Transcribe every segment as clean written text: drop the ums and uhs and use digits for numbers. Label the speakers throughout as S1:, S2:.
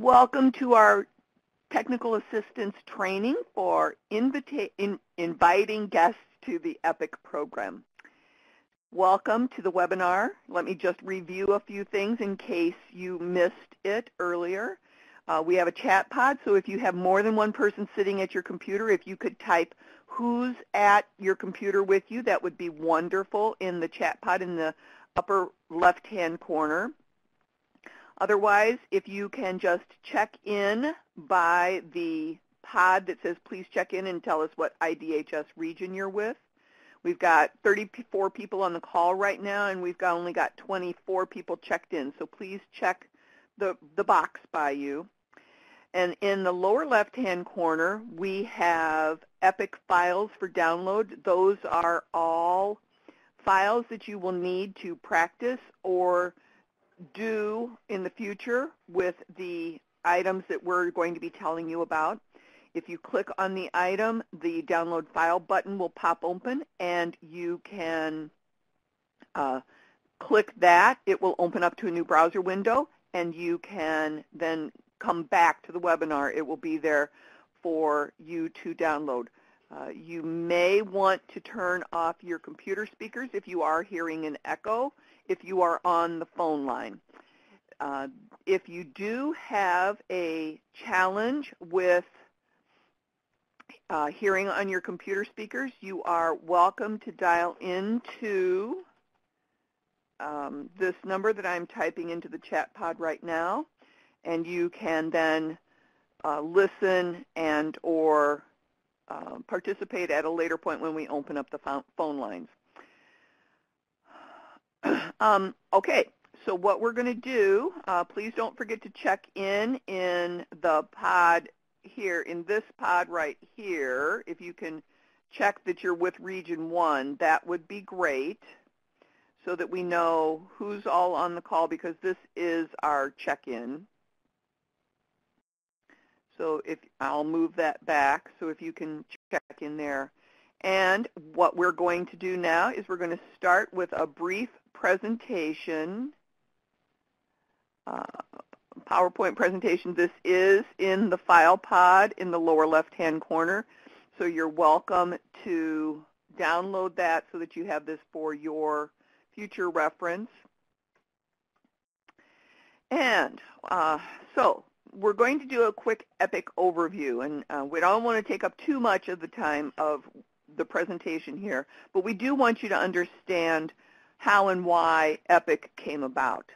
S1: Welcome to our technical assistance training for inviting guests to the EPIC program. Welcome to the webinar. Let me just review a few things in case you missed it earlier. We have a chat pod, so if you have more than one person sitting at your computer, if you could type who's at your computer with you, that would be wonderful in the chat pod in the upper left-hand corner. Otherwise, if you can just check in by the pod that says please check in and tell us what IDHS region you're with. We've got 34 people on the call right now, and we've only got 24 people checked in. So please check the box by you. And in the lower left-hand corner, we have EPIC files for download. Those are all files that you will need to practice or do in the future with the items that we're going to be telling you about. If you click on the item, the download file button will pop open, and you can click that. It will open up to a new browser window, and you can then come back to the webinar. It will be there for you to download. You may want to turn off your computer speakers if you are hearing an echo, if you are on the phone line. If you do have a challenge with hearing on your computer speakers, you are welcome to dial into this number that I'm typing into the chat pod right now, and you can then listen and or participate at a later point when we open up the phone lines. Okay, so what we're going to do, please don't forget to check in the pod here, in this pod right here. If you can check that you're with Region 1, that would be great, so that we know who's all on the call, because this is our check-in. So if I'll move that back, so if you can check in there. And what we're going to do now is we're going to start with a brief presentation, PowerPoint presentation. This is in the file pod in the lower left-hand corner, so you're welcome to download that so that you have this for your future reference. And so we're going to do a quick EPIC overview, and we don't want to take up too much of the time of the presentation here, but we do want you to understand how and why EPIC came about.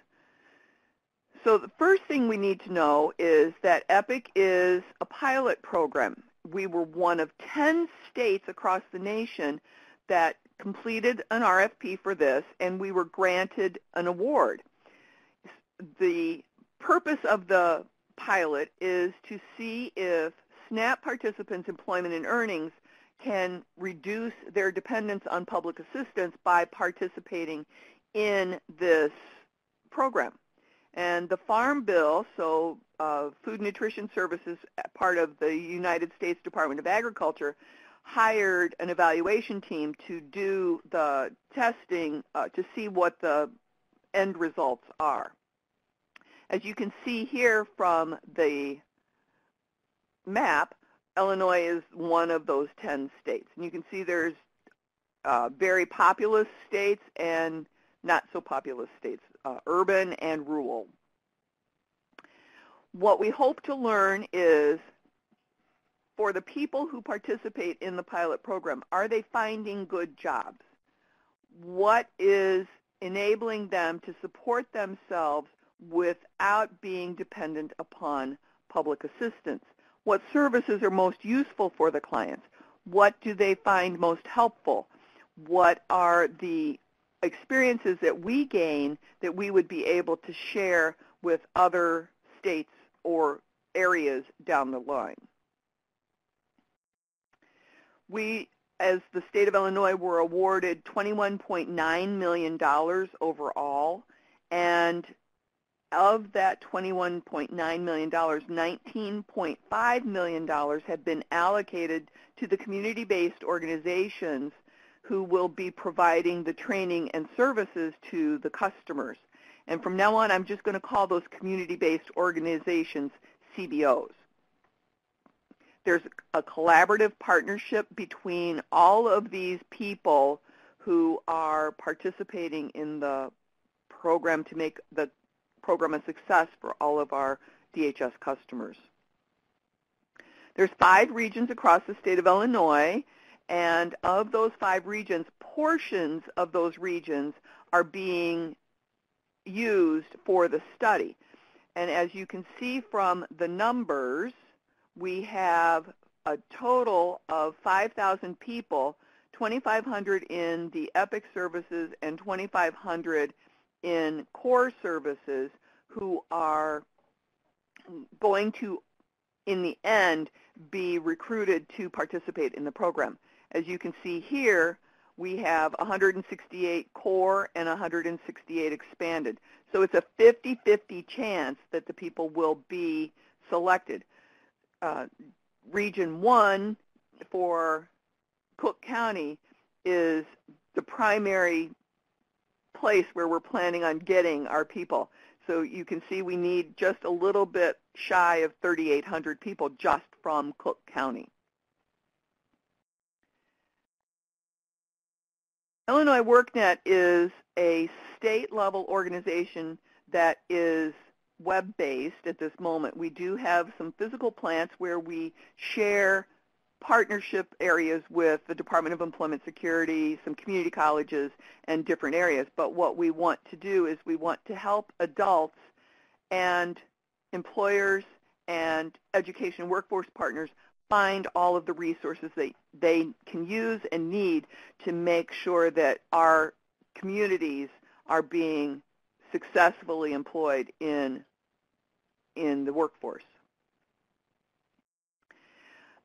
S1: So the first thing we need to know is that EPIC is a pilot program. We were one of 10 states across the nation that completed an RFP for this, and we were granted an award. The purpose of the pilot is to see if SNAP participants' employment and earnings can reduce their dependence on public assistance by participating in this program. And the Farm Bill, so Food and Nutrition Services, part of the United States Department of Agriculture, hired an evaluation team to do the testing to see what the end results are. As you can see here from the map, Illinois is one of those 10 states. And you can see there's very populous states and not so populous states, urban and rural. What we hope to learn is, for the people who participate in the pilot program, are they finding good jobs? What is enabling them to support themselves without being dependent upon public assistance? What services are most useful for the clients? What do they find most helpful? What are the experiences that we gain that we would be able to share with other states or areas down the line? We, as the state of Illinois, were awarded $21.9 million overall, and of that $21.9 million, $19.5 million have been allocated to the community-based organizations who will be providing the training and services to the customers. And from now on, I'm just going to call those community-based organizations CBOs. There's a collaborative partnership between all of these people who are participating in the program to make the program a success for all of our DHS customers. There's 5 regions across the state of Illinois, and of those 5 regions, portions of those regions are being used for the study. And as you can see from the numbers, we have a total of 5,000 people, 2,500 in the EPIC services and 2,500 in core services, who are going to, in the end, be recruited to participate in the program. As you can see here, we have 168 core and 168 expanded. So it's a 50-50 chance that the people will be selected. Region 1 for Cook County is the primary place where we're planning on getting our people. So you can see we need just a little bit shy of 3,800 people just from Cook County. Illinois WorkNet is a state-level organization that is web-based at this moment. We do have some physical plants where we share partnership areas with the Department of Employment Security, some community colleges, and different areas. But what we want to do is we want to help adults and employers and education workforce partners find all of the resources that they can use and need to make sure that our communities are being successfully employed in the workforce.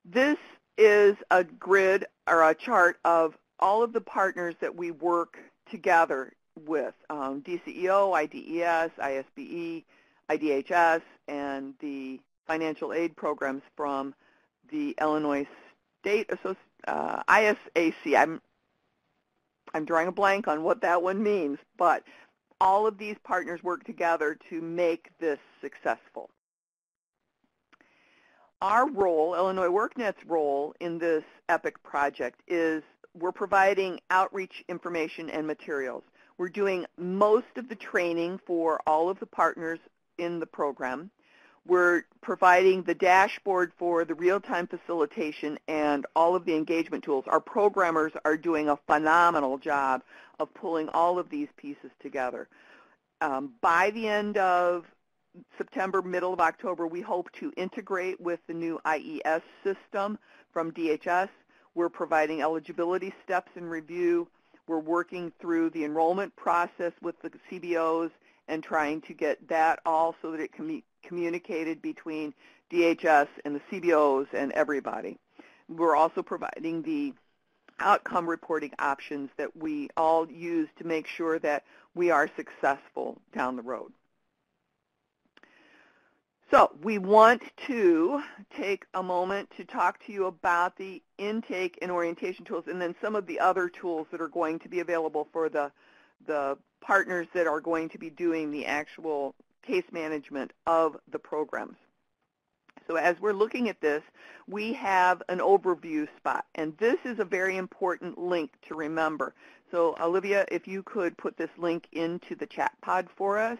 S1: This is a grid or a chart of all of the partners that we work together with, DCEO, IDES, ISBE, IDHS, and the financial aid programs from the Illinois State ISAC. I'm drawing a blank on what that one means, but all of these partners work together to make this successful. Our role, Illinois WorkNet's role in this EPIC project, is we're providing outreach information and materials. We're doing most of the training for all of the partners in the program. We're providing the dashboard for the real-time facilitation and all of the engagement tools. Our programmers are doing a phenomenal job of pulling all of these pieces together. By the end of September, middle of October, we hope to integrate with the new IES system from DHS. We're providing eligibility steps and review. We're working through the enrollment process with the CBOs and trying to get that all so that it can be communicated between DHS and the CBOs and everybody. We're also providing the outcome reporting options that we all use to make sure that we are successful down the road. So we want to take a moment to talk to you about the intake and orientation tools and then some of the other tools that are going to be available for the partners that are going to be doing the actual case management of the programs. So as we're looking at this, we have an overview spot, and this is a very important link to remember. So Olivia, if you could put this link into the chat pod for us.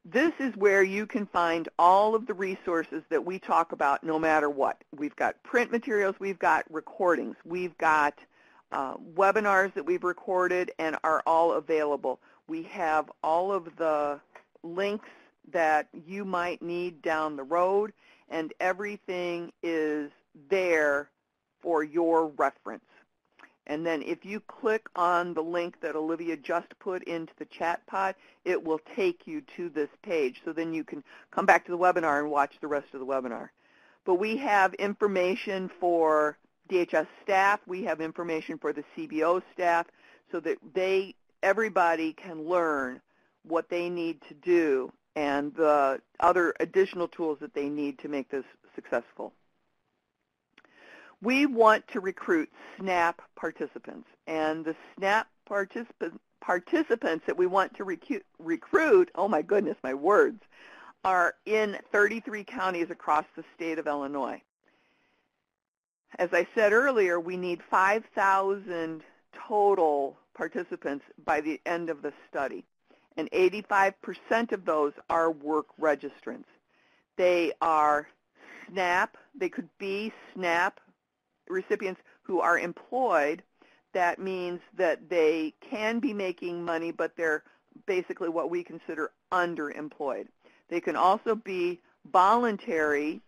S1: This is where you can find all of the resources that we talk about no matter what. We've got print materials, we've got recordings, we've got webinars that we've recorded and are all available. We have all of the links that you might need down the road, and everything is there for your reference. And then if you click on the link that Olivia just put into the chat pod, it will take you to this page. So then you can come back to the webinar and watch the rest of the webinar. But we have information for DHS staff. We have information for the CBO staff so that everybody can learn what they need to do and the other additional tools that they need to make this successful. We want to recruit SNAP participants, and the SNAP participants that we want to recruit, oh my goodness, my words, are in 33 counties across the state of Illinois. As I said earlier, we need 5,000 total participants by the end of the study, and 85% of those are work registrants. They are SNAP, they could be SNAP recipients who are employed. That means that they can be making money, but they're basically what we consider underemployed. They can also be voluntary,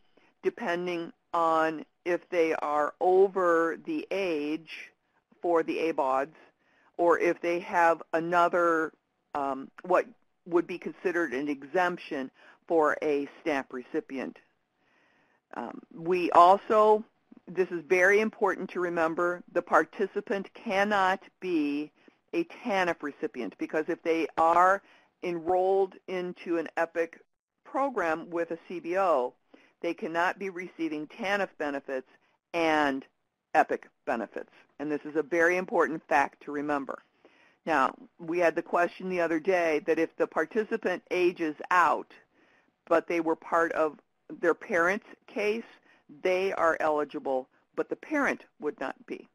S1: depending on if they are over the age for the ABODs, or if they have another, what would be considered an exemption for a SNAP recipient. We also, this is very important to remember, the participant cannot be a TANF recipient, because if they are enrolled into an EPIC program with a CBO, they cannot be receiving TANF benefits and EPIC benefits. And this is a very important fact to remember. Now, we had the question the other day that if the participant ages out, but they were part of their parent's case, they are eligible, but the parent would not be.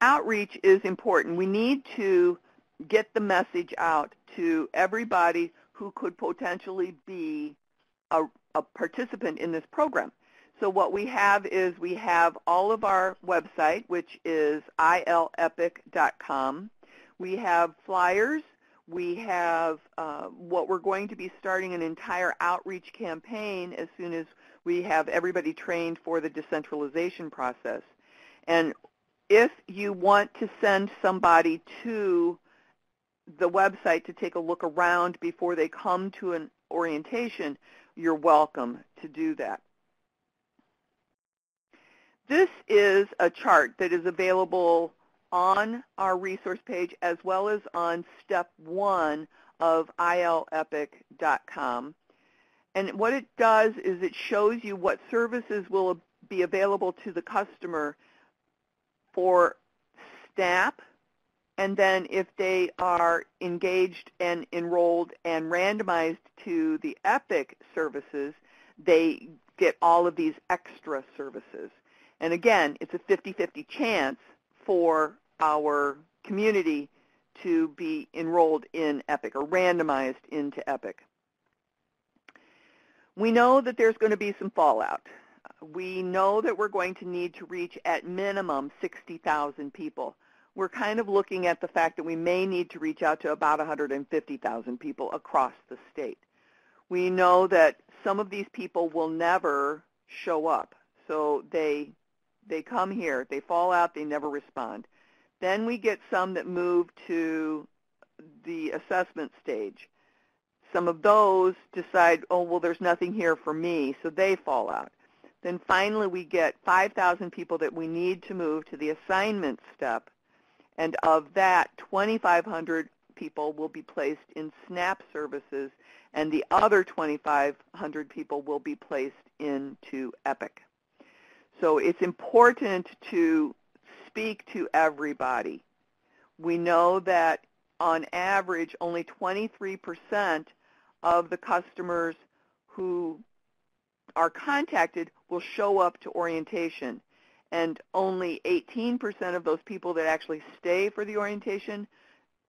S1: Outreach is important. We need to get the message out to everybody who could potentially be a participant in this program. So what we have is we have all of our website, which is ilepic.com. We have flyers. We have what we're going to be starting an entire outreach campaign as soon as we have everybody trained for the decentralization process. And if you want to send somebody to the website to take a look around before they come to an orientation, you're welcome to do that. This is a chart that is available on our resource page as well as on step 1 of ilepic.com. And what it does is it shows you what services will be available to the customer for SNAP, and then if they are engaged and enrolled and randomized to the EPIC services, they get all of these extra services. And again, it's a 50-50 chance for our community to be enrolled in EPIC or randomized into EPIC. We know that there's going to be some fallout. We know that we're going to need to reach at minimum 60,000 people. We're kind of looking at the fact that we may need to reach out to about 150,000 people across the state. We know that some of these people will never show up. So they come here, they fall out, they never respond. Then we get some that move to the assessment stage. Some of those decide, oh, well, there's nothing here for me, so they fall out. Then finally we get 5,000 people that we need to move to the assignment step, and of that, 2,500 people will be placed in SNAP services, and the other 2,500 people will be placed into EPIC. So it's important to speak to everybody. We know that on average, only 23% of the customers who are contacted will show up to orientation, and only 18% of those people that actually stay for the orientation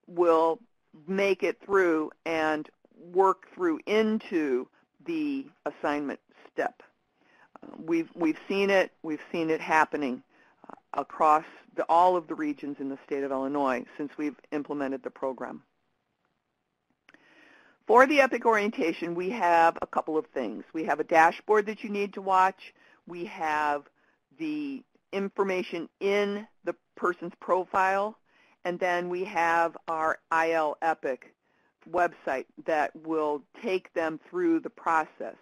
S1: will make it through and work through into the assignment step. We've seen it happening across all of the regions in the state of Illinois since we've implemented the program. For the EPIC orientation, we have a couple of things. We have a dashboard that you need to watch. We have the information in the person's profile, and then we have our ilepic website that will take them through the process.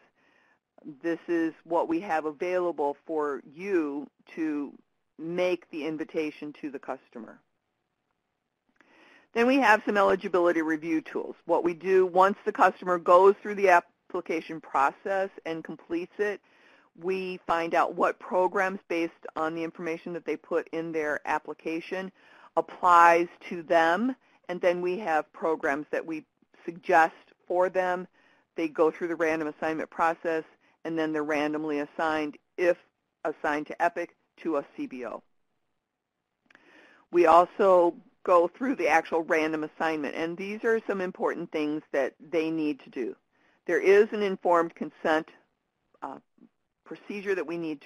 S1: This is what we have available for you to make the invitation to the customer. Then we have some eligibility review tools. What we do once the customer goes through the application process and completes it, we find out what programs based on the information that they put in their application applies to them, and then we have programs that we suggest for them. They go through the random assignment process, and then they're randomly assigned, if assigned to EPIC, to a CBO. We also go through the actual random assignment, and these are some important things that they need to do. There is an informed consent procedure that we need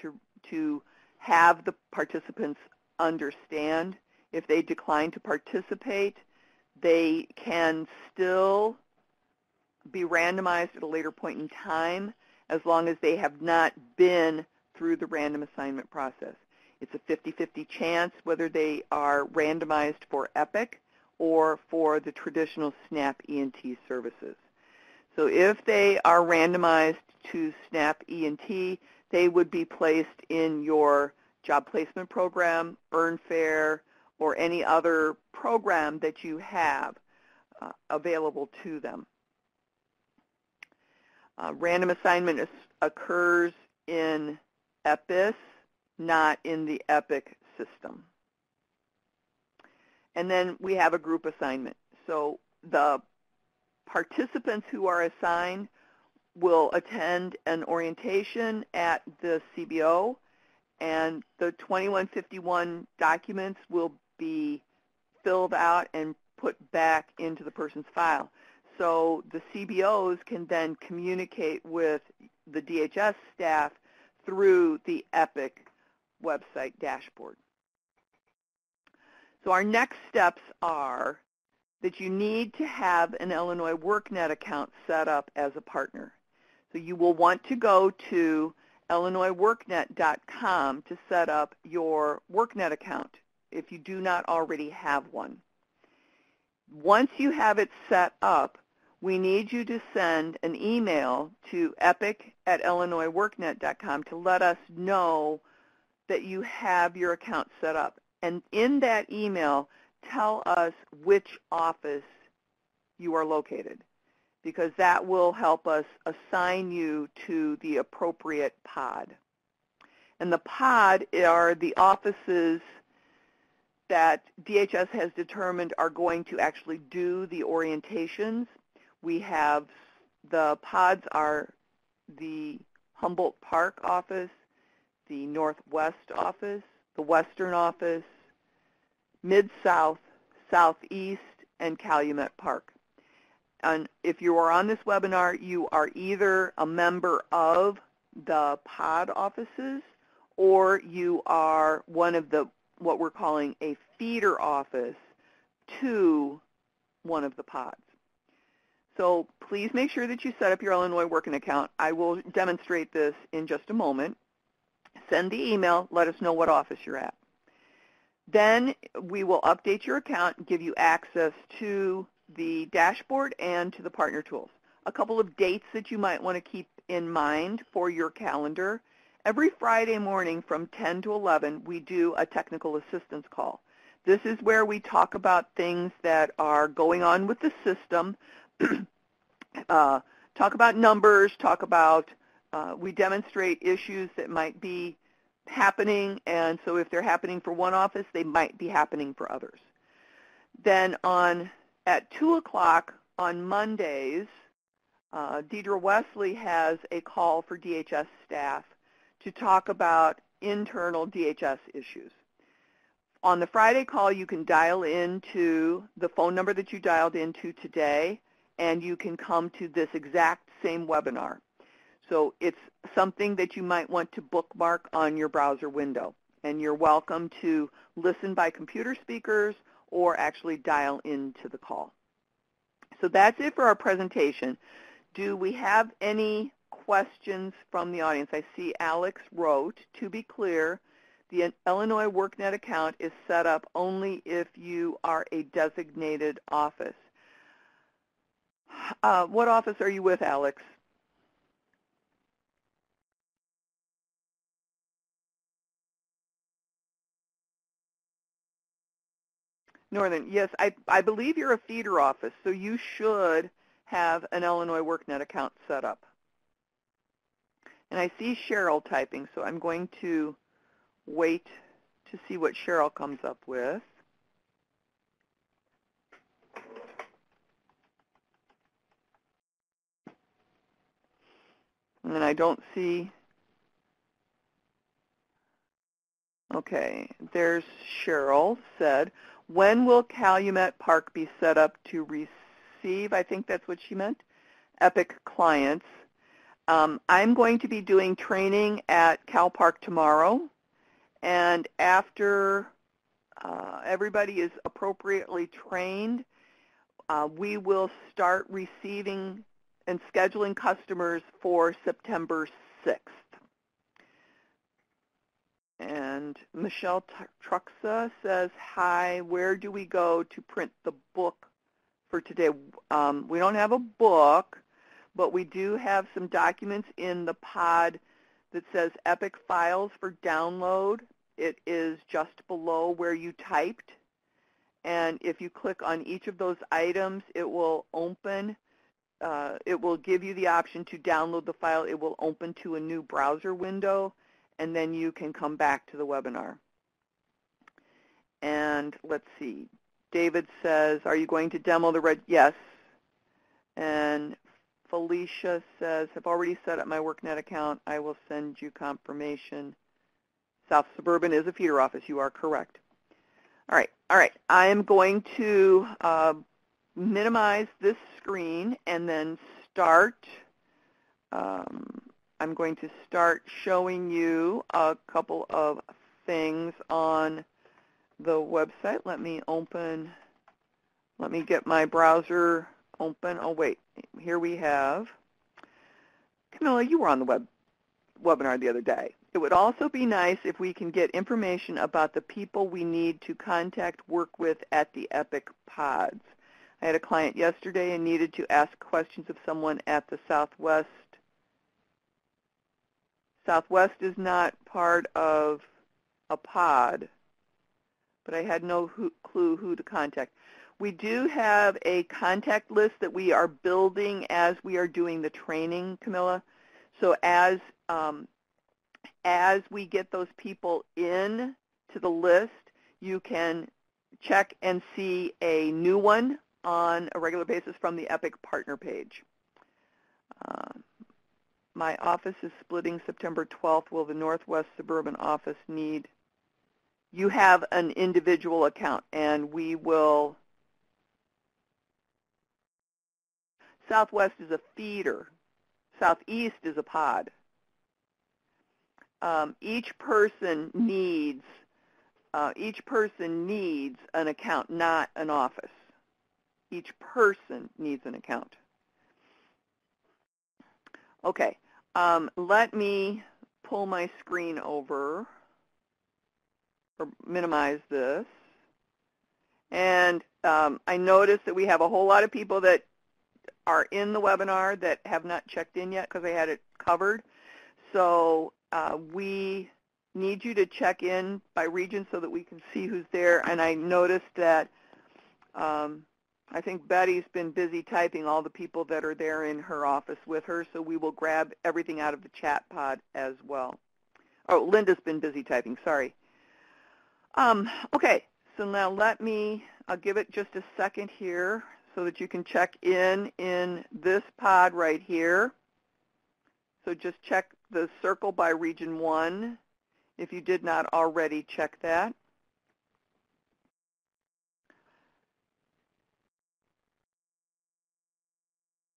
S1: to have the participants understand. If they decline to participate, they can still be randomized at a later point in time as long as they have not been through the random assignment process. It's a 50-50 chance whether they are randomized for EPIC or for the traditional SNAP ENT services. So if they are randomized to SNAP ENT, they would be placed in your job placement program, Earn Fair, or any other program that you have available to them. Random assignment occurs in EPIS, not in the EPIC system. And then we have a group assignment. So the participants who are assigned will attend an orientation at the CBO, and the 2151 documents will be filled out and put back into the person's file. So the CBOs can then communicate with the DHS staff through the EPIC website dashboard. So our next steps are that you need to have an Illinois WorkNet account set up as a partner. So you will want to go to illinoisworknet.com to set up your WorkNet account if you do not already have one. Once you have it set up, we need you to send an email to epic@illinoisworknet.com to let us know that you have your account set up. And in that email, tell us which office you are located, because that will help us assign you to the appropriate pod. And the pod are the offices that DHS has determined are going to actually do the orientations. We have, the pods are the Humboldt Park office, the Northwest office, the Western office, Mid-South, Southeast, and Calumet Park. And if you are on this webinar, you are either a member of the pod offices or you are one of the, what we're calling a feeder office to one of the pods. So please make sure that you set up your Illinois Working account. I will demonstrate this in just a moment. Send the email, let us know what office you're at. Then we will update your account and give you access to the dashboard and to the partner tools. A couple of dates that you might want to keep in mind for your calendar. Every Friday morning from 10 to 11, we do a technical assistance call. This is where we talk about things that are going on with the system, talk about numbers, talk about, we demonstrate issues that might be happening, and so if they're happening for one office, they might be happening for others. Then at 2 o'clock on Mondays, Deidre Wesley has a call for DHS staff to talk about internal DHS issues. On the Friday call, you can dial into the phone number that you dialed into today, and you can come to this exact same webinar. So it's something that you might want to bookmark on your browser window, and you're welcome to listen by computer speakers or actually dial into the call. So that's it for our presentation. Do we have any questions from the audience? I see Alex wrote, to be clear, the Illinois WorkNet account is set up only if you are a designated office. What office are you with, Alex? Northern, yes, I believe you're a feeder office, so you should have an Illinois WorkNet account set up. And I see Cheryl typing, so I'm going to wait to see what Cheryl comes up with. And I don't see, okay, there's Cheryl said, when will Calumet Park be set up to receive, I think that's what she meant, EPIC clients? I'm going to be doing training at Cal Park tomorrow, and after everybody is appropriately trained, we will start receiving and scheduling customers for September 6th. And Michelle Truxa says, hi, where do we go to print the book for today? We don't have a book, but we do have some documents in the pod that says EPIC files for download. It is just below where you typed. And if you click on each of those items, it will open. It will give you the option to download the file. It will open to a new browser window, and then you can come back to the webinar. And let's see. David says, are you going to demo the red? Yes. And Felicia says, I've already set up my WorkNet account. I will send you confirmation. South Suburban is a feeder office. You are correct. All right. I am going to minimize this screen and then start. I'm going to start showing you a couple of things on the website. Let me get my browser open. Oh, wait. Here we have. Camilla, you were on the webinar the other day. It would also be nice if we can get information about the people we need to contact, work with at the EPIC pods. I had a client yesterday and needed to ask questions of someone at the Southwest. Southwest is not part of a pod, but I had no clue who to contact. We do have a contact list that we are building as we are doing the training, Camilla. So as we get those people in to the list, you can check and see a new one on a regular basis from the EPIC partner page. My office is splitting September 12th. Will the Northwest Suburban office need? You have an individual account, and we will. Southwest is a feeder. Southeast is a pod. Each person needs an account, not an office. Each person needs an account. Okay, let me pull my screen over or minimize this. And I noticed that we have a whole lot of people that are in the webinar that have not checked in yet because I had it covered. So we need you to check in by region so that we can see who's there. And I noticed that I think Betty's been busy typing all the people that are there in her office with her, so we will grab everything out of the chat pod as well. Oh, Linda's been busy typing, sorry. Okay, so now I'll give it just a second here so that you can check in this pod right here. So just check the circle by region 1 if you did not already check that.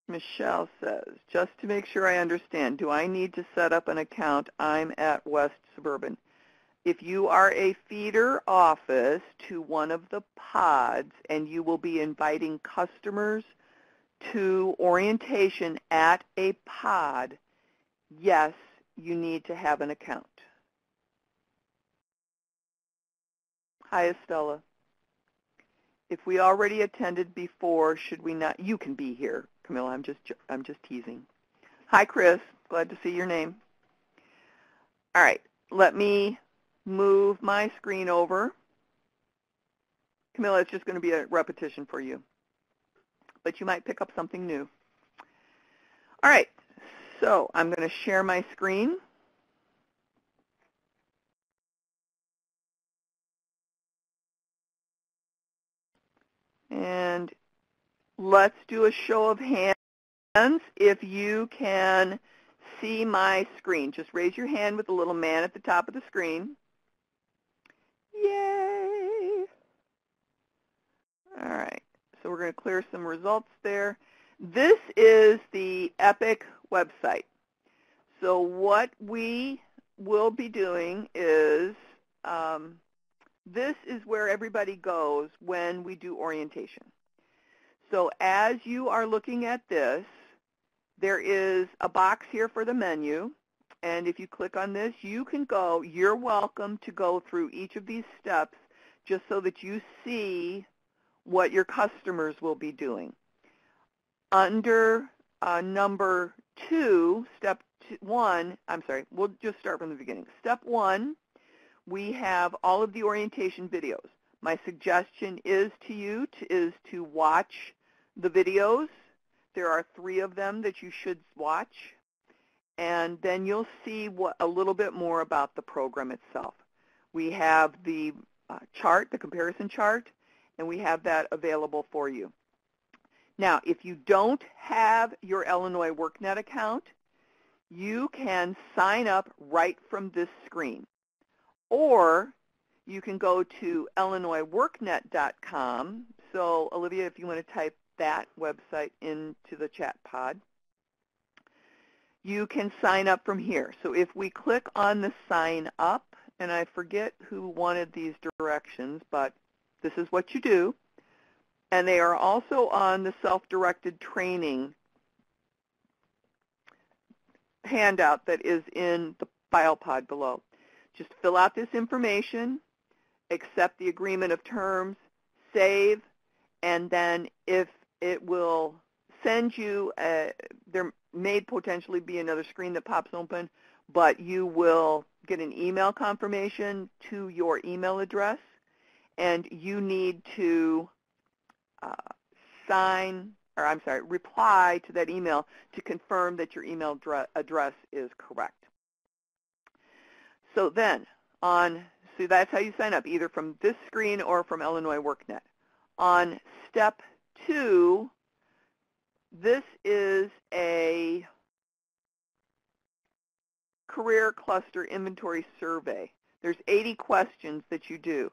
S1: Michelle says, just to make sure I understand, do I need to set up an account? I'm at West Suburban. If you are a feeder office to one of the pods and you will be inviting customers to orientation at a pod, yes, you need to have an account. Hi, Estella. If we already attended before, should we not? You can be here, Camilla. I'm just teasing. Hi, Chris. Glad to see your name. All right. Let me move my screen over. Camilla, it's just going to be a repetition for you, but you might pick up something new. All right. So I'm going to share my screen. And let's do a show of hands if you can see my screen? Just raise your hand with the little man at the top of the screen. Yay! All right, so we're going to clear some results there. This is the EPIC website. So what we will be doing is, this is where everybody goes when we do orientation. So as you are looking at this, there is a box here for the menu, and if you click on this, you can go, you're welcome to go through each of these steps just so that you see what your customers will be doing. Under number 2, step 1, I'm sorry, we'll just start from the beginning. Step 1, we have all of the orientation videos. My suggestion is to you to watch the videos. There are 3 of them that you should watch, and then you'll see a little bit more about the program itself. We have the chart, the comparison chart, and we have that available for you. Now, if you don't have your Illinois WorkNet account, you can sign up right from this screen. Or you can go to illinoisworknet.com. So, Olivia, if you want to type that website into the chat pod, you can sign up from here. So if we click on the sign up, and I forget who wanted these directions, but this is what you do. And they are also on the self-directed training handout that is in the file pod below. Just fill out this information, accept the agreement of terms, save, and then if it will send you, there may potentially be another screen that pops open, but you will get an email confirmation to your email address, and you need to reply to that email to confirm that your email address is correct. So then, so that's how you sign up, either from this screen or from Illinois WorkNet. On step 2, this is a career cluster inventory survey. There's 80 questions that you do.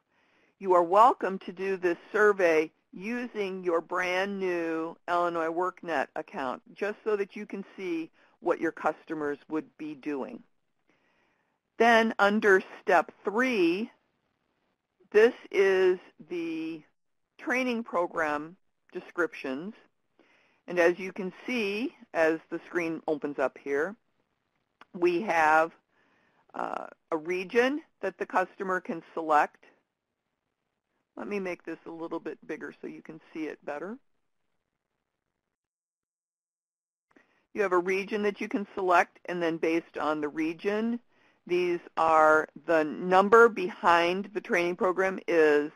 S1: You are welcome to do this survey using your brand new Illinois WorkNet account, just so that you can see what your customers would be doing. Then under step 3, this is the training program descriptions. And as you can see, as the screen opens up here, we have a region that the customer can select. Let me make this a little bit bigger so you can see it better. You have a region that you can select, and then based on the region, these are the number behind the training program is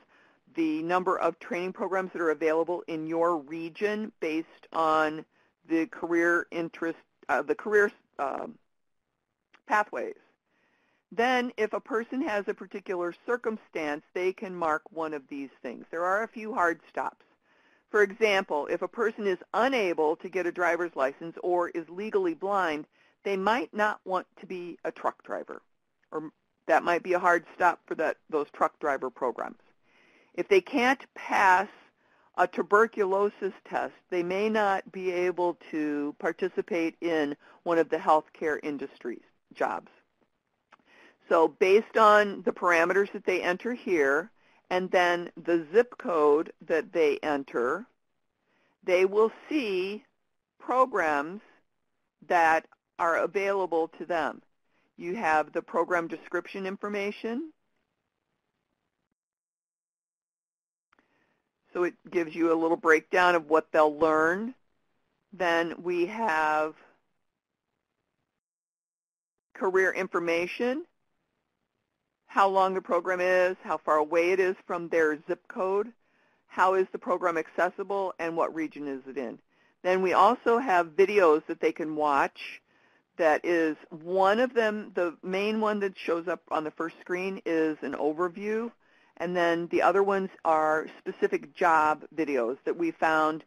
S1: the number of training programs that are available in your region based on the career interest, pathways. Then if a person has a particular circumstance, they can mark one of these things. There are a few hard stops. For example, if a person is unable to get a driver's license or is legally blind, they might not want to be a truck driver, or that might be a hard stop for those truck driver programs. If they can't pass a tuberculosis test, they may not be able to participate in one of the healthcare industries jobs. So based on the parameters that they enter here, and then the zip code that they enter, they will see programs that are available to them. You have the program description information. So it gives you a little breakdown of what they'll learn. Then we have career information, how long the program is, how far away it is from their zip code, how is the program accessible, and what region is it in. Then we also have videos that they can watch. That is one of them, the main one that shows up on the first screen is an overview, and then the other ones are specific job videos that we found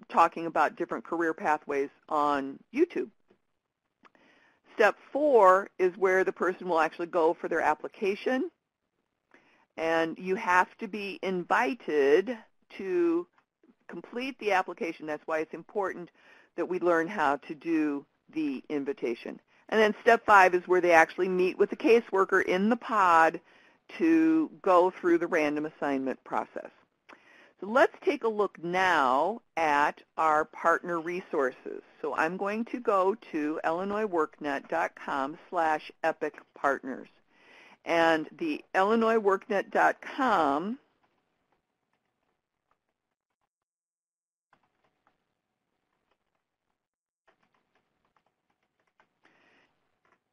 S1: talking about different career pathways on YouTube. Step 4 is where the person will actually go for their application. And you have to be invited to complete the application. That's why it's important that we learn how to do the invitation. And then step 5 is where they actually meet with the caseworker in the pod to go through the random assignment process. So let's take a look now at our partner resources. So I'm going to go to illinoisworknet.com/epicpartners. And the illinoisworknet.com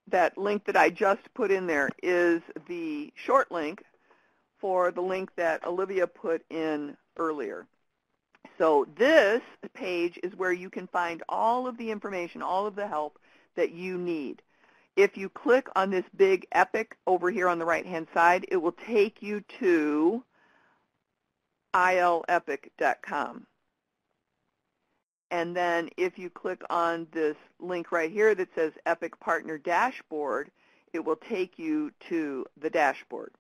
S1: that link that I just put in there is the short link for the link that Olivia put in earlier. So this page is where you can find all of the information, all of the help that you need. If you click on this big EPIC over here on the right-hand side, it will take you to ilepic.com. And then if you click on this link right here that says EPIC Partner Dashboard, it will take you to the dashboard.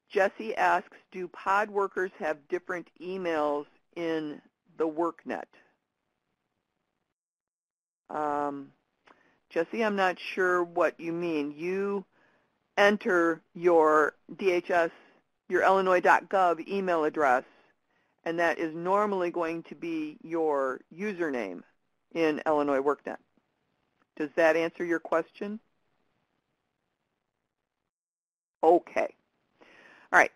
S1: Jesse asks, do pod workers have different emails in the WorkNet? Jesse, I'm not sure what you mean. You enter your DHS, your Illinois.gov email address, and that is normally going to be your username in Illinois WorkNet. Does that answer your question? Okay. All right.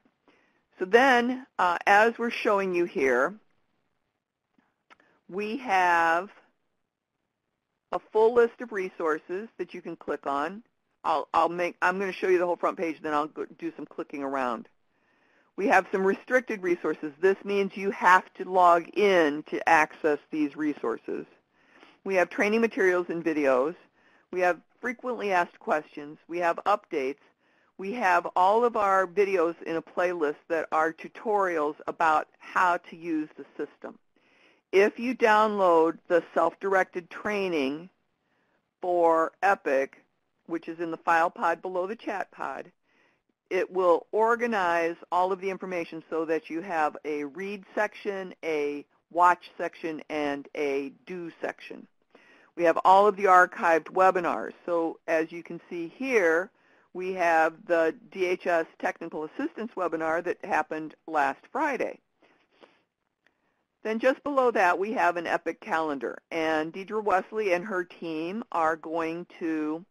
S1: So then, as we're showing you here, we have a full list of resources that you can click on. I'm going to show you the whole front page, then I'll do some clicking around. We have some restricted resources. This means you have to log in to access these resources. We have training materials and videos. We have frequently asked questions. We have updates. We have all of our videos in a playlist that are tutorials about how to use the system. If you download the self-directed training for EPIC, which is in the file pod below the chat pod, it will organize all of the information so that you have a read section, a watch section, and a do section. We have all of the archived webinars. So as you can see here, we have the DHS Technical Assistance webinar that happened last Friday. Then just below that, we have an EPIC calendar, and Deidre Wesley and her team are going to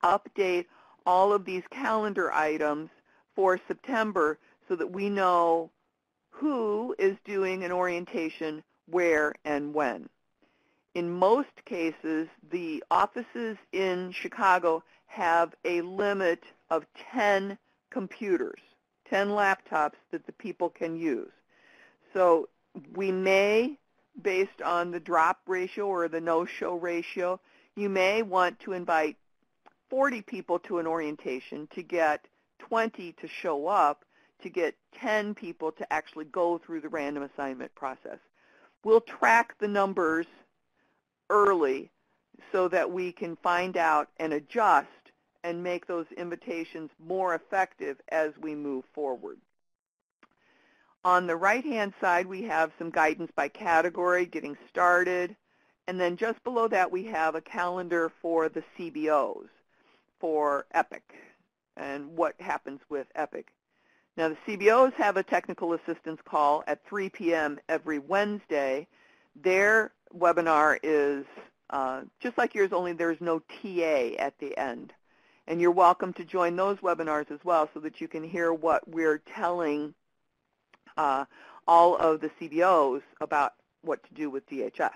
S1: update all of these calendar items for September so that we know who is doing an orientation, where, and when. In most cases, the offices in Chicago have a limit of 10 computers, 10 laptops that the people can use. So we may, based on the drop ratio or the no-show ratio, you may want to invite 40 people to an orientation to get 20 to show up, to get 10 people to actually go through the random assignment process. We'll track the numbers early so that we can find out and adjust and make those invitations more effective as we move forward. On the right-hand side, we have some guidance by category, getting started, and then just below that we have a calendar for the CBOs for EPIC and what happens with EPIC. Now, the CBOs have a technical assistance call at 3 p.m. every Wednesday. Their webinar is just like yours, only there's no TA at the end. And you're welcome to join those webinars as well so that you can hear what we're telling all of the CBOs about what to do with DHS.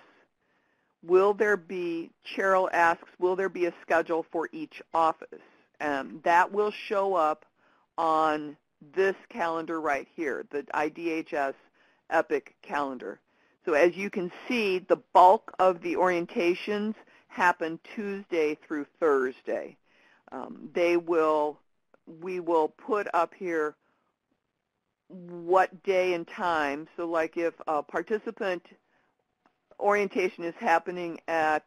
S1: Will there be, Cheryl asks, will there be a schedule for each office? That will show up on this calendar right here, the IDHS EPIC calendar. So as you can see, the bulk of the orientations happen Tuesday through Thursday. We will put up here what day and time. So like if a participant orientation is happening at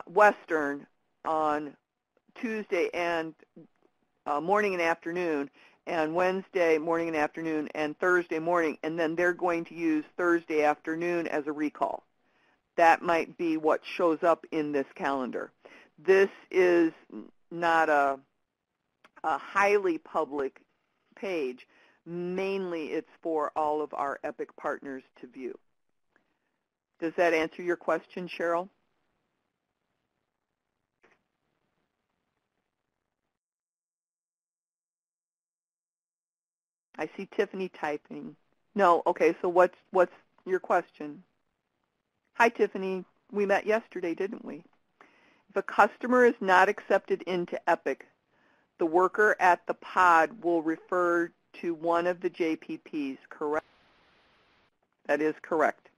S1: Western, on Tuesday and morning and afternoon, and Wednesday morning and afternoon, and Thursday morning, and then they're going to use Thursday afternoon as a recall. That might be what shows up in this calendar. This is not a highly public page. Mainly it's for all of our EPIC partners to view. Does that answer your question, Cheryl? I see Tiffany typing. No, okay, so what's your question? Hi, Tiffany. We met yesterday, didn't we? If a customer is not accepted into EPIC, the worker at the pod will refer to one of the JPPs, correct? That is correct.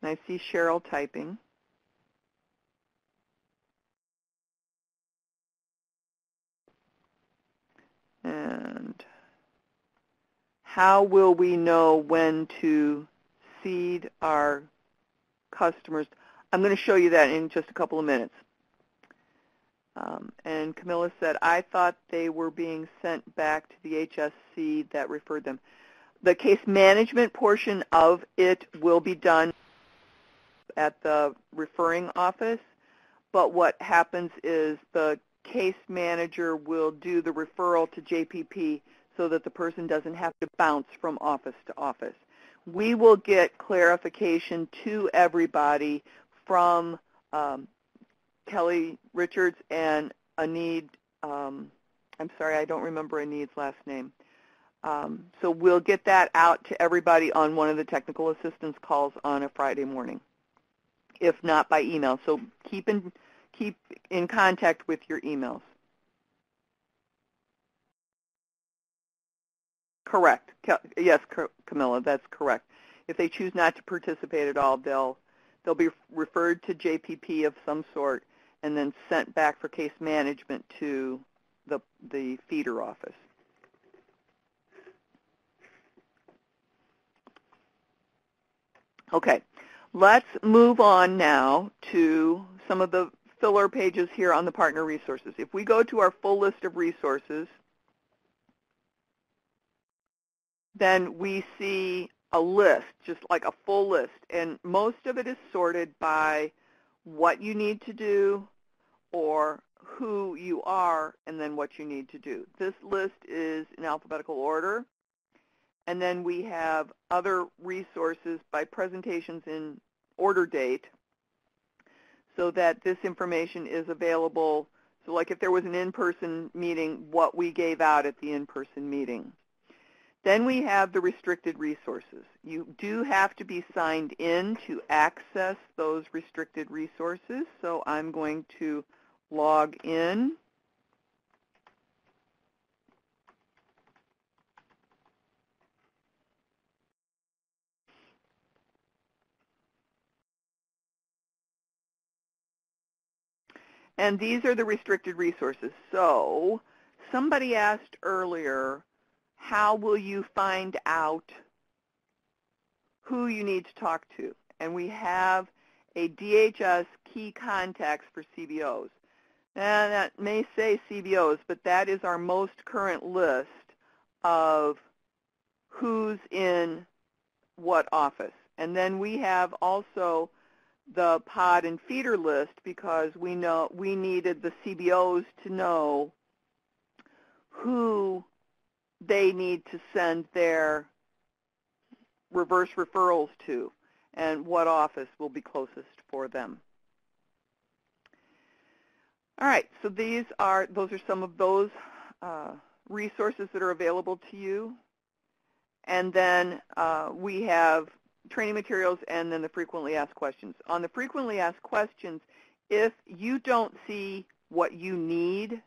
S1: And I see Cheryl typing. And how will we know when to seed our customers? I'm going to show you that in just a couple of minutes. And Camilla said, I thought they were being sent back to the HSC that referred them. The case management portion of it will be done at the referring office, but what happens is the case manager will do the referral to JPP so that the person doesn't have to bounce from office to office. We will get clarification to everybody from Kelly Richards and Anid, I'm sorry, I don't remember Anid's last name. So we'll get that out to everybody on one of the technical assistance calls on a Friday morning, if not by email. So keep in contact with your emails. Correct. Yes, Camilla, that's correct. If they choose not to participate at all, they'll be referred to JPP of some sort and then sent back for case management to the feeder office. Okay, let's move on now to some of the filler pages here on the partner resources. If we go to our full list of resources, then we see a list, just like a full list, and most of it is sorted by what you need to do or who you are and then what you need to do. This list is in alphabetical order, and then we have other resources by presentations in order date so that this information is available. So like if there was an in-person meeting, what we gave out at the in-person meeting. Then we have the restricted resources. You do have to be signed in to access those restricted resources. So I'm going to log in. And these are the restricted resources. So somebody asked earlier, how will you find out who you need to talk to? And we have a DHS key contacts for CBOs. And that may say CBOs, but that is our most current list of who's in what office. And then we have also the pod and feeder list because we know we needed the CBOs to know who they need to send their reverse referrals to and what office will be closest for them. All right, so those are some of those resources that are available to you. And then we have training materials and then the frequently asked questions. On the frequently asked questions, if you don't see what you need,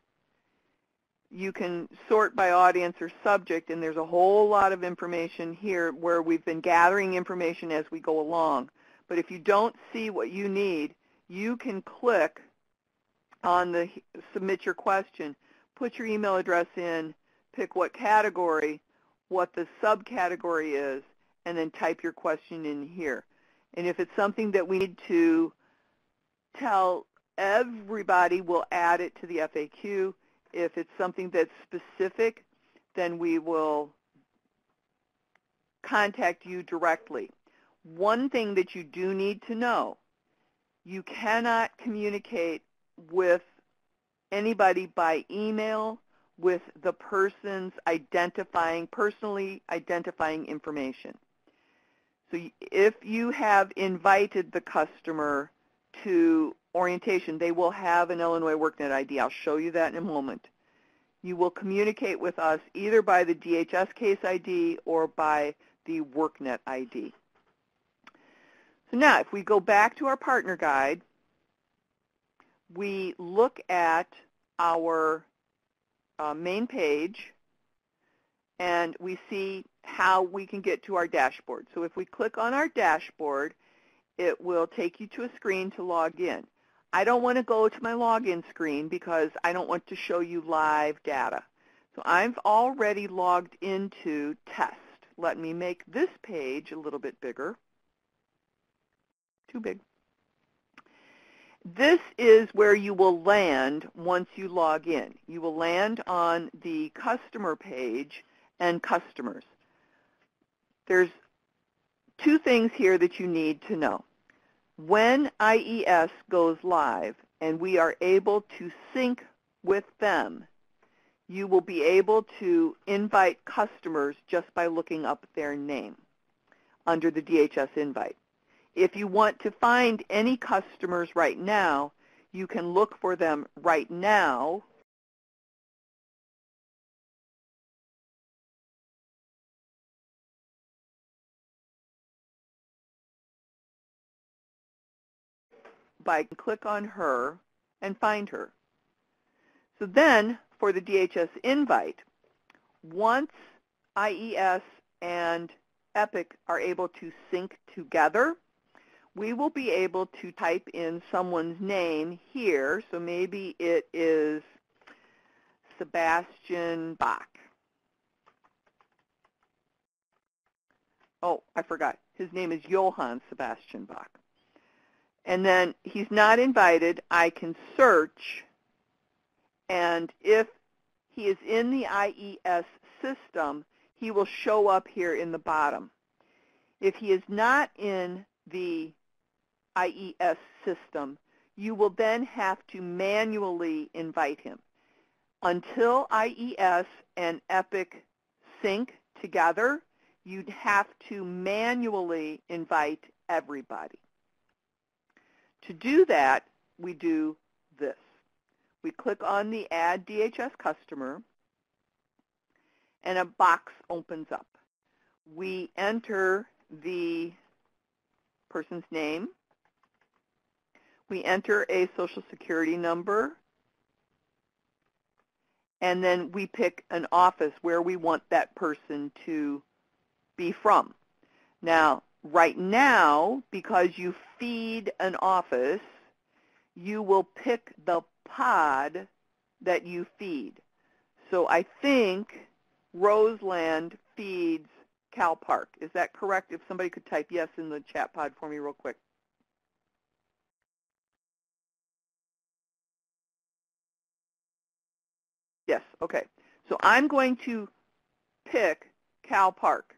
S1: you can sort by audience or subject, and there's a whole lot of information here where we've been gathering information as we go along. But if you don't see what you need, you can click on the submit your question, put your email address in, pick what category, what the subcategory is, and then type your question in here. And if it's something that we need to tell everybody will add it to the FAQ. If it's something that's specific, then we will contact you directly. One thing that you do need to know, you cannot communicate with anybody by email with the person's personally identifying information. So if you have invited the customer to orientation, they will have an Illinois WorkNet ID. I'll show you that in a moment. You will communicate with us either by the DHS case ID or by the WorkNet ID. So now, if we go back to our partner guide, we look at our main page, and we see how we can get to our dashboard. So if we click on our dashboard, it will take you to a screen to log in. I don't want to go to my login screen because I don't want to show you live data. So I've already logged into test. Let me make this page a little bit bigger. Too big. This is where you will land once you log in. You will land on the customer page and customers. There's two things here that you need to know. When IES goes live and we are able to sync with them, you will be able to invite customers just by looking up their name under the DHS invite. If you want to find any customers right now, you can look for them right now by click on her and find her. So then for the DHS invite, once IES and EPIC are able to sync together, we will be able to type in someone's name here. So maybe it is Sebastian Bach. Oh, I forgot. His name is Johann Sebastian Bach. And then he's not invited. I can search, and if he is in the IES system, he will show up here in the bottom. If he is not in the IES system, you will then have to manually invite him. Until IES and EPIC sync together, you'd have to manually invite everybody. To do that, we do this. We click on the Add DHS Customer, and a box opens up. We enter the person's name. We enter a Social Security number, and then we pick an office where we want that person to be from. Now, right now, because you feed an office, you will pick the pod that you feed. So I think Roseland feeds Cal Park. Is that correct? If somebody could type yes in the chat pod for me real quick. Yes, okay. So I'm going to pick Cal Park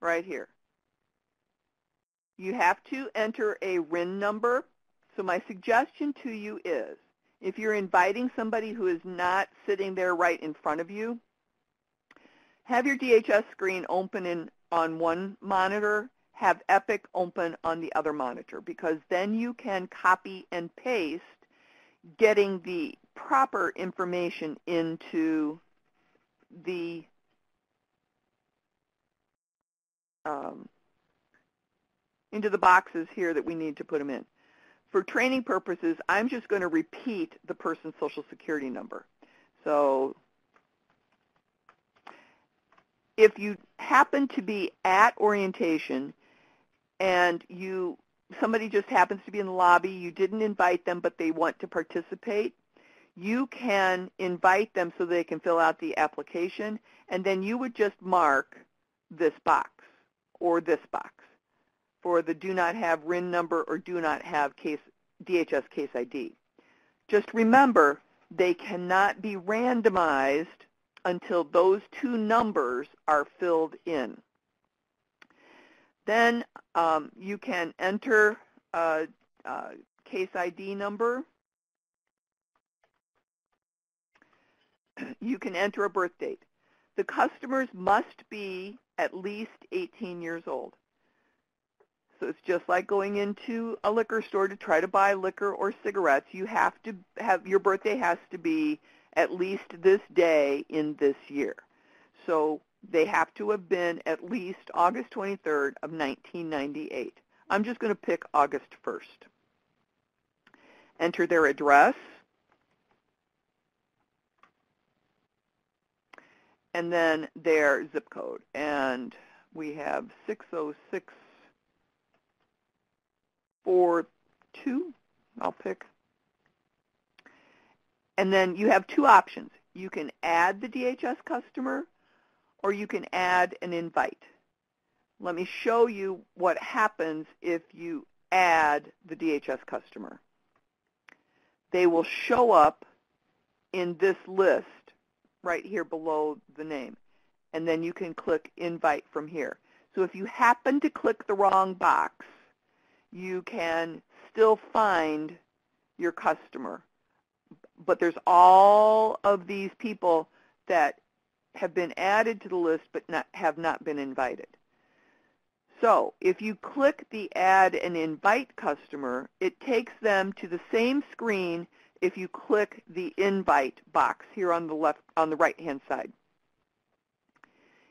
S1: right here. You have to enter a RIN number. So my suggestion to you is, if you're inviting somebody who is not sitting there right in front of you, have your DHS screen open on one monitor, have EPIC open on the other monitor, because then you can copy and paste, getting the proper information into the boxes here that we need to put them in. For training purposes, I'm just going to repeat the person's Social Security number. So if you happen to be at orientation and somebody just happens to be in the lobby, you didn't invite them but they want to participate, you can invite them so they can fill out the application, and then you would just mark this box or this box for the do not have RIN number or do not have case DHS case ID. Just remember, they cannot be randomized until those two numbers are filled in. Then you can enter a case ID number. You can enter a birth date. The customers must be at least 18 years old. So it's just like going into a liquor store to try to buy liquor or cigarettes. You have to have, your birthday has to be at least this day in this year. So they have to have been at least August 23rd of 1998. I'm just going to pick August 1st. Enter their address. And then their zip code. And we have 60642, I'll pick. And then you have two options. You can add the DHS customer, or you can add an invite. Let me show you what happens if you add the DHS customer. They will show up in this list right here below the name, and then you can click invite from here. So if you happen to click the wrong box, you can still find your customer. But there's all of these people that have been added to the list but have not been invited. So if you click the add and invite customer, it takes them to the same screen if you click the invite box here on the left, on the right-hand side.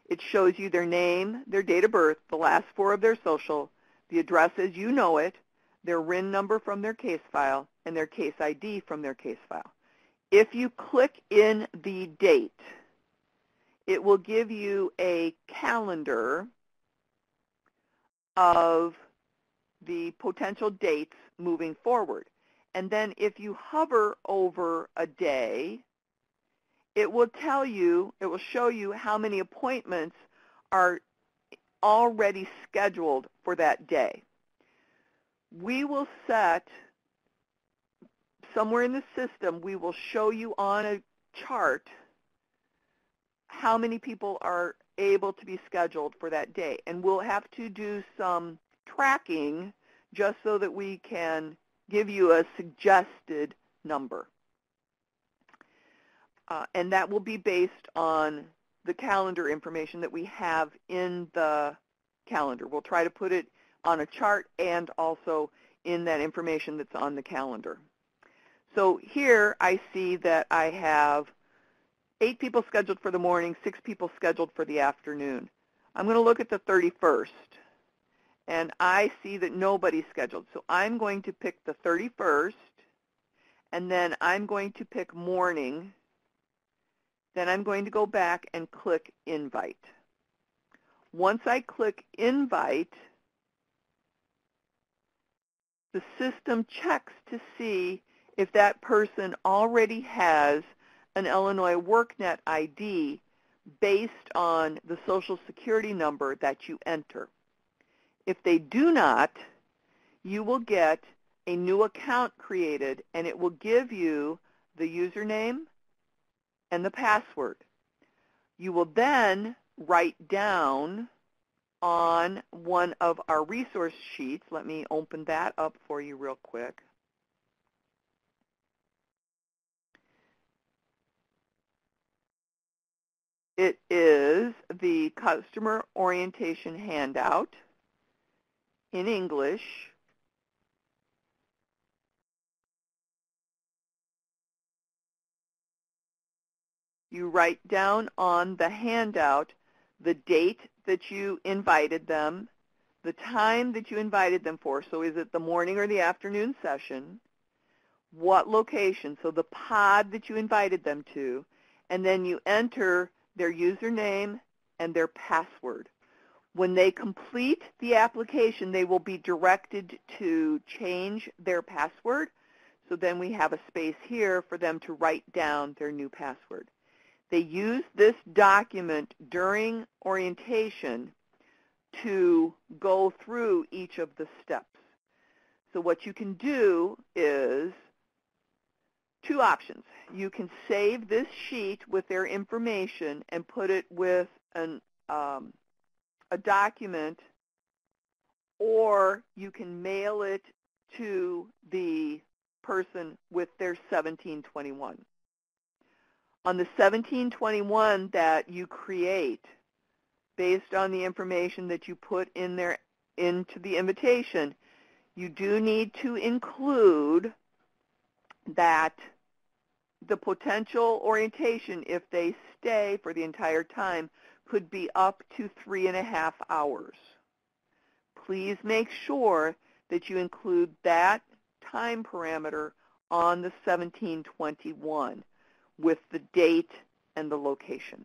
S1: It shows you their name, their date of birth, the last four of their social, the address as you know it, their RIN number from their case file, and their case ID from their case file. If you click in the date, it will give you a calendar of the potential dates moving forward. And then if you hover over a day, it will tell you, it will show you how many appointments are already scheduled for that day. We will set, somewhere in the system, we will show you on a chart how many people are able to be scheduled for that day. And we'll have to do some tracking just so that we can give you a suggested number. And that will be based on the calendar information that we have in the calendar. We'll try to put it on a chart and also in that information that's on the calendar. So here I see that I have 8 people scheduled for the morning, 6 people scheduled for the afternoon. I'm going to look at the 31st, and I see that nobody's scheduled. So I'm going to pick the 31st, and then I'm going to pick morning. Then I'm going to go back and click invite. Once I click invite, the system checks to see if that person already has an Illinois WorkNet ID based on the Social Security number that you enter. If they do not, you will get a new account created, and it will give you the username and the password. You will then write down on one of our resource sheets. Let me open that up for you real quick. It is the Customer Orientation Handout in English. You write down on the handout the date that you invited them, the time that you invited them for, so is it the morning or the afternoon session, what location, so the pod that you invited them to, and then you enter their username and their password. When they complete the application, they will be directed to change their password, so then we have a space here for them to write down their new password. They use this document during orientation to go through each of the steps. So what you can do is two options. You can save this sheet with their information and put it with a document, or you can mail it to the person with their 1721. On the 1721 that you create, based on the information that you put in there into the invitation, you do need to include that the potential orientation, if they stay for the entire time, could be up to 3.5 hours. Please make sure that you include that time parameter on the 1721 with the date and the location.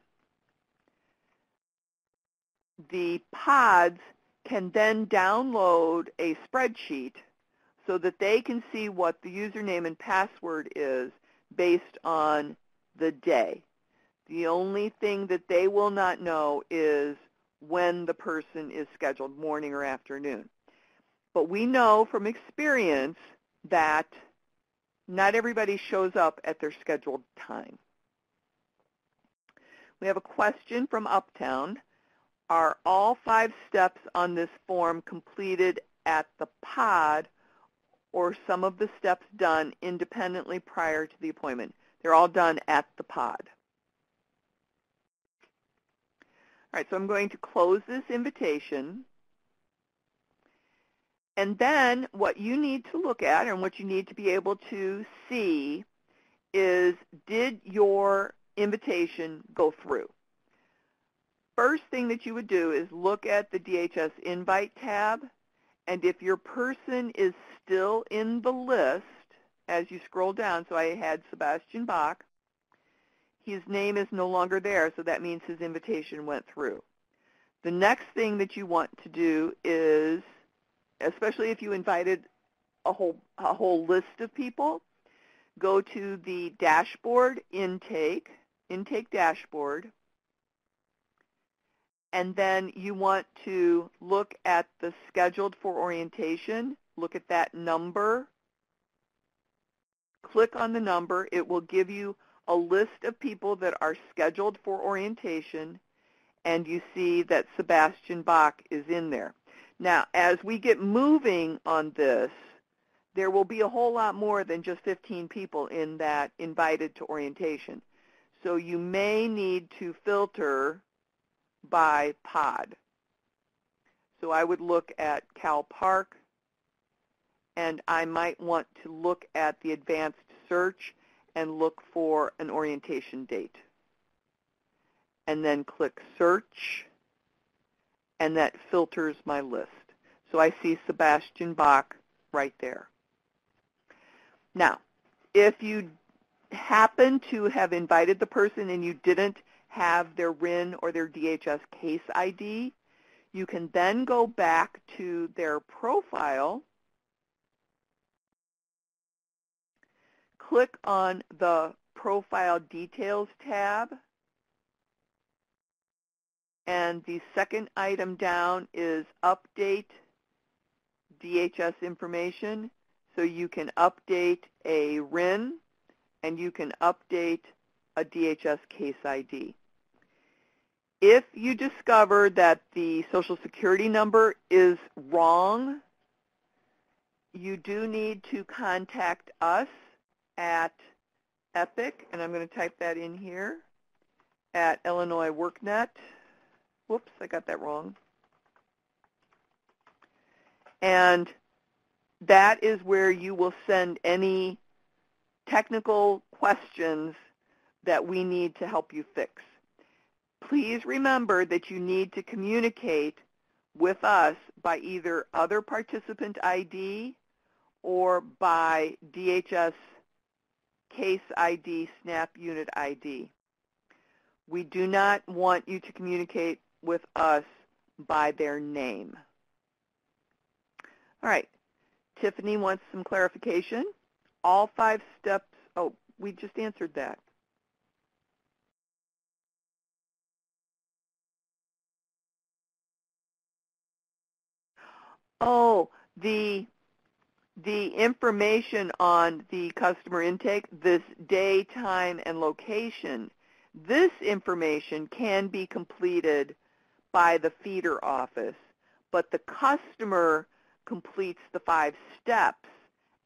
S1: The pods can then download a spreadsheet so that they can see what the username and password is based on the day. The only thing that they will not know is when the person is scheduled, morning or afternoon. But we know from experience that not everybody shows up at their scheduled time. We have a question from Uptown. Are all 5 steps on this form completed at the pod, or some of the steps done independently prior to the appointment? They're all done at the pod. All right, so I'm going to close this invitation. And then what you need to look at and what you need to be able to see is, did your invitation go through? First thing that you would do is look at the DHS Invite tab, and if your person is still in the list, as you scroll down, so I had Sebastian Bach, his name is no longer there, so that means his invitation went through. The next thing that you want to do is, especially if you invited a whole list of people, go to the dashboard, intake dashboard, and then you want to look at the scheduled for orientation, look at that number, click on the number. It will give you a list of people that are scheduled for orientation, and you see that Sebastian Bach is in there. Now, as we get moving on this, there will be a whole lot more than just 15 people in that invited to orientation. So you may need to filter by pod. So I would look at Cal Park, and I might want to look at the advanced search and look for an orientation date. And then click search, and that filters my list. So I see Sebastian Bach right there. Now, if you happen to have invited the person and you didn't have their RIN or their DHS case ID, you can then go back to their profile, click on the Profile Details tab, and the second item down is Update DHS Information. So you can update a RIN and you can update a DHS case ID. If you discover that the Social Security number is wrong, you do need to contact us at EPIC, and I'm going to type that in here, at Illinois WorkNet. Whoops, I got that wrong. And that is where you will send any technical questions that we need to help you fix. Please remember that you need to communicate with us by either other participant ID or by DHS case ID, SNAP unit ID. We do not want you to communicate with us by their name. All right, Tiffany wants some clarification. All 5 steps, oh, we just answered that. Oh, the The information on the customer intake, this day, time, and location, this information can be completed by the feeder office, but the customer completes the 5 steps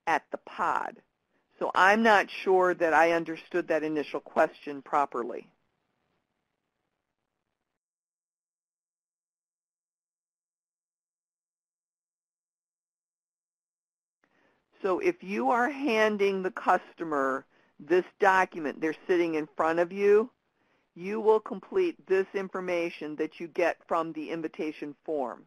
S1: at the pod. So I'm not sure that I understood that initial question properly. So if you are handing the customer this document, they're sitting in front of you, you will complete this information that you get from the invitation form.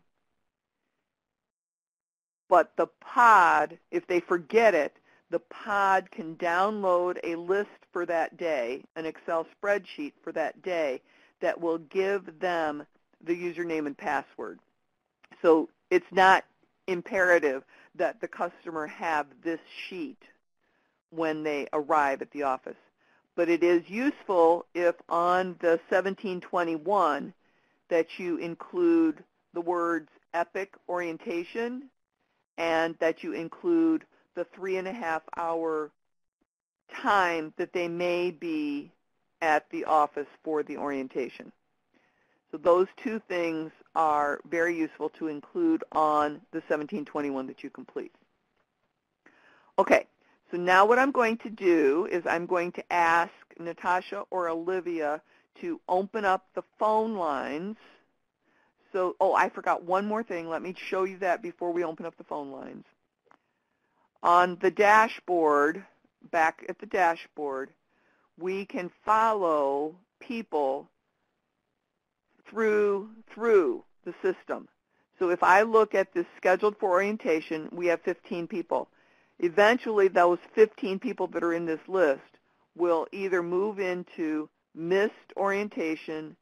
S1: But the pod, if they forget it, the pod can download a list for that day, an Excel spreadsheet for that day, that will give them the username and password. So it's not imperative that the customer have this sheet when they arrive at the office. But it is useful if on the 1721 that you include the words EPIC orientation and that you include the 3.5-hour time that they may be at the office for the orientation. So those 2 things are very useful to include on the 1721 that you complete. Okay, so now what I'm going to do is I'm going to ask Natasha or Olivia to open up the phone lines. So, oh, I forgot one more thing. Let me show you that before we open up the phone lines. On the dashboard, back at the dashboard, we can follow people through the system. So if I look at this scheduled for orientation, we have 15 people. Eventually, those 15 people that are in this list will either move into missed orientation,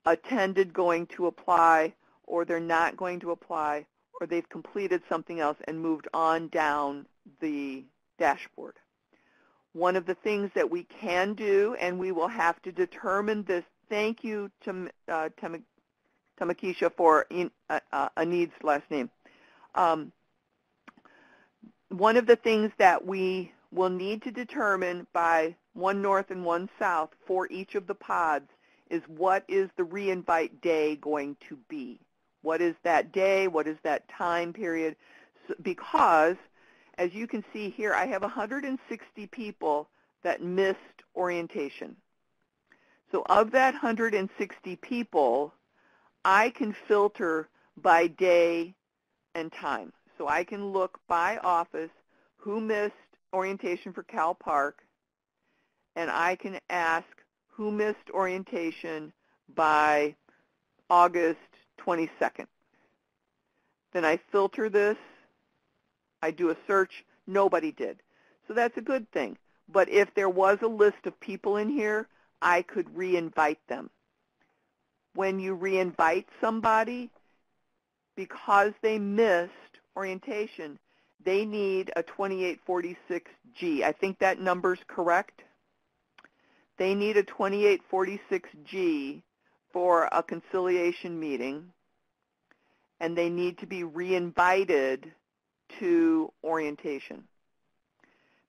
S1: attended going to apply, or they're not going to apply, or they've completed something else and moved on down the dashboard. One of the things that we can do, and we will have to determine this, thank you to Tamakisha for Anid's last name. One of the things that we will need to determine by 1 north and 1 south for each of the pods is what is the re-invite day going to be. What is that day? What is that time period? So, because, as you can see here, I have 160 people that missed orientation. So of that 160 people, I can filter by day and time. So I can look by office who missed orientation for Cal Park, and I can ask who missed orientation by August 22nd. Then I filter this. I do a search. Nobody did. So that's a good thing. But if there was a list of people in here, I could re-invite them. When you re-invite somebody, because they missed orientation, they need a 2846G. I think that number's correct. They need a 2846G for a conciliation meeting, and they need to be re-invited to orientation,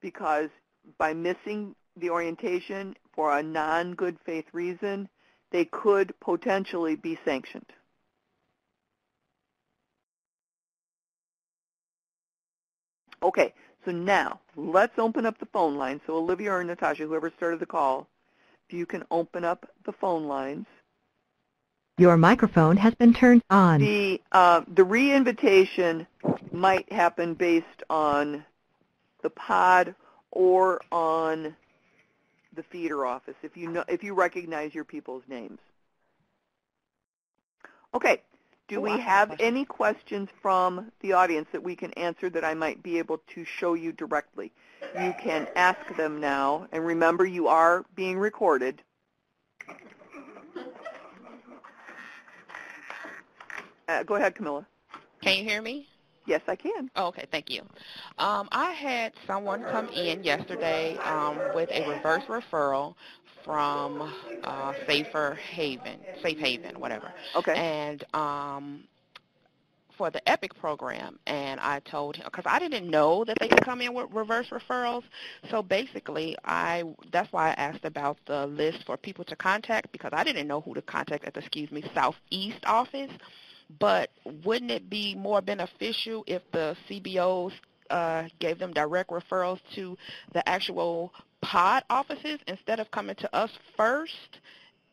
S1: because by missing the orientation for a non-good faith reason, they could potentially be sanctioned. Okay, so now let's open up the phone line. So Olivia or Natasha, whoever started the call, if you can open up the phone lines.
S2: Your microphone has been turned on.
S1: The re-invitation might happen based on the pod or on the feeder office, if you recognize your people's names. Okay, do we have any questions from the audience that we can answer that I might be able to show you directly? You can ask them now, and remember, you are being recorded. Go ahead, Camilla.
S3: Can you hear me?
S1: Yes, I can.
S3: Oh, okay, thank you. I had someone come in yesterday with a reverse referral from Safe Haven, whatever.
S1: Okay.
S3: And for the EPIC program, and I told him, because I didn't know that they could come in with reverse referrals, so basically that's why I asked about the list for people to contact, because I didn't know who to contact at the, Southeast office. But wouldn't it be more beneficial if the CBOs gave them direct referrals to the actual pod offices instead of coming to us first?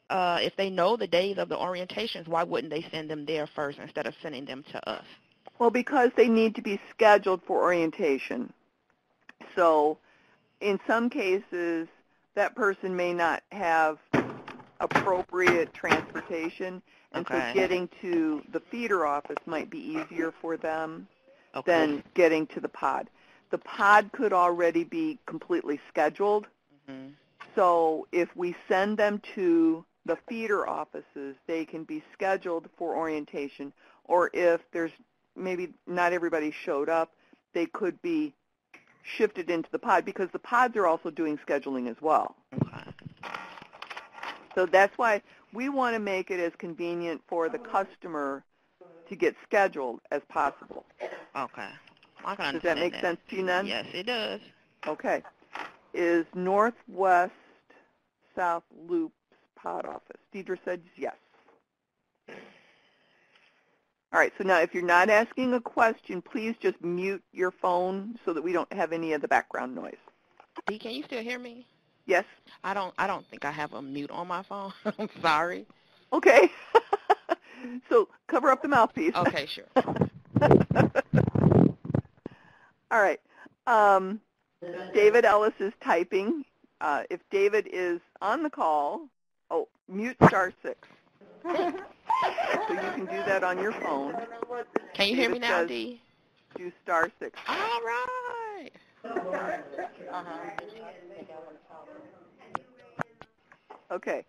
S3: If they know the days of the orientations, why wouldn't they send them there first instead of sending them to us?
S1: Well, because they need to be scheduled for orientation. So in some cases, that person may not have appropriate transportation, and so getting to the feeder office might be easier for them than getting to the pod. The pod could already be completely scheduled. Mm-hmm. So if we send them to the feeder offices, they can be scheduled for orientation, or if there's maybe not everybody showed up, they could be shifted into the pod, because the pods are also doing scheduling as well. Okay. So that's why we want to make it as convenient for the customer to get scheduled as possible.
S3: Okay. I can understand.
S1: Does that make sense to you, Nan?
S3: Yes, it does.
S1: Okay. Is Northwest South Loop's pod office? Deidre said yes. All right, so now if you're not asking a question, please just mute your phone so that we don't have any of the background noise.
S3: Dee, can you still hear me?
S1: Yes.
S3: I don't think I have a mute on my phone. I'm sorry.
S1: Okay. So cover up the mouthpiece.
S3: Okay, sure.
S1: All right. David Ellis is typing. If David is on the call, mute *6. So you can do that on your phone.
S3: Can you hear me now, Dee?
S1: Do *6.
S3: All right.
S1: Okay.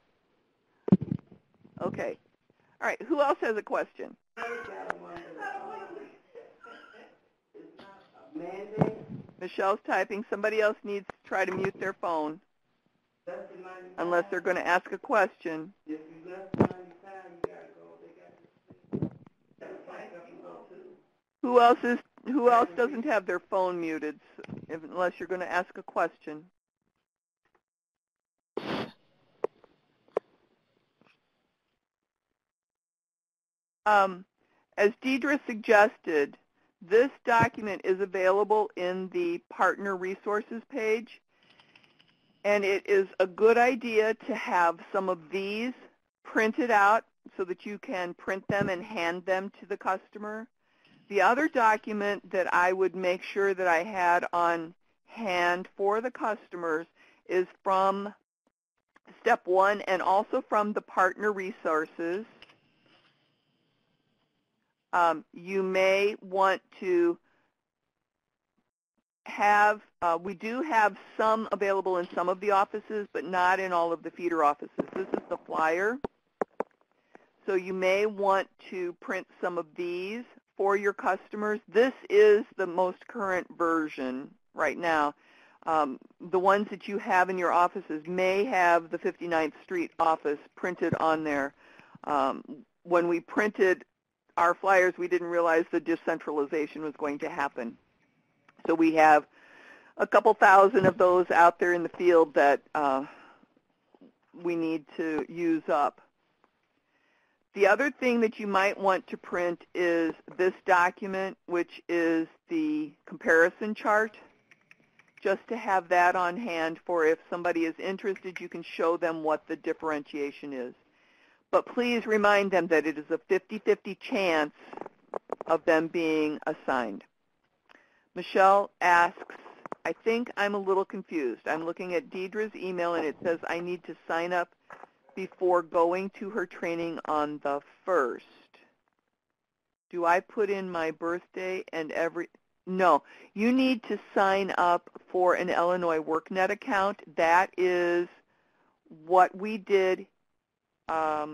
S1: Okay. All right. Who else has a question? Michelle's typing. Somebody else needs to try to mute their phone, unless they're going to ask a question. Who else doesn't have their phone muted, unless you're going to ask a question? As Deidre suggested, this document is available in the Partner Resources page, and it is a good idea to have some of these printed out so that you can print them and hand them to the customer. The other document that I would make sure that I had on hand for the customers is from Step 1 and also from the Partner Resources. You may want to have, we do have some available in some of the offices, but not in all of the feeder offices. This is the flyer. So you may want to print some of these for your customers. This is the most current version right now. The ones that you have in your offices may have the 59th Street office printed on there. When we printed our flyers, we didn't realize the decentralization was going to happen. So we have a couple thousand of those out there in the field that we need to use up. The other thing that you might want to print is this document, which is the comparison chart, just to have that on hand for if somebody is interested, you can show them what the differentiation is. But please remind them that it is a 50-50 chance of them being assigned. Michelle asks, I think I'm a little confused. I'm looking at Deidre's email, and it says I need to sign up before going to her training on the 1st. Do I put in my birthday and No, you need to sign up for an Illinois WorkNet account. That is what we did. Let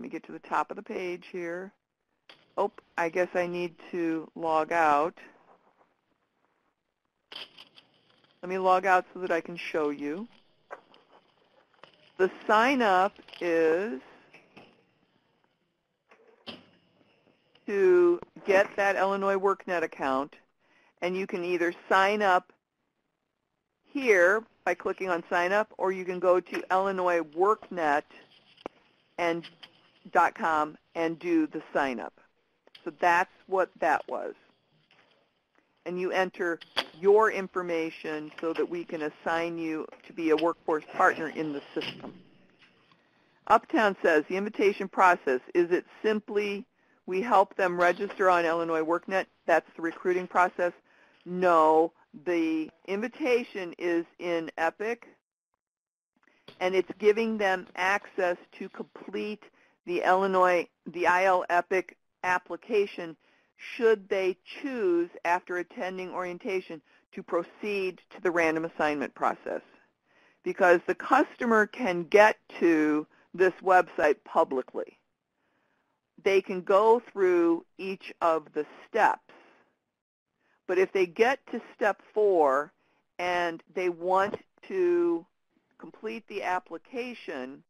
S1: me get to the top of the page here. Oh, I guess I need to log out. Let me log out so that I can show you. The sign up is to get that Illinois WorkNet account, and you can either sign up here by clicking on sign up, or you can go to illinoisworknet.com and do the sign up. So that's what that was. And you enter your information so that we can assign you to be a workforce partner in the system. Uptown says, the invitation process, is it simply we help them register on Illinois WorkNet? That's the recruiting process? No, the invitation is in EPIC, and it's giving them access to complete the IL EPIC application should they choose, after attending orientation, to proceed to the random assignment process. Because the customer can get to this website publicly. They can go through each of the steps. But if they get to step 4 and they want to complete the application,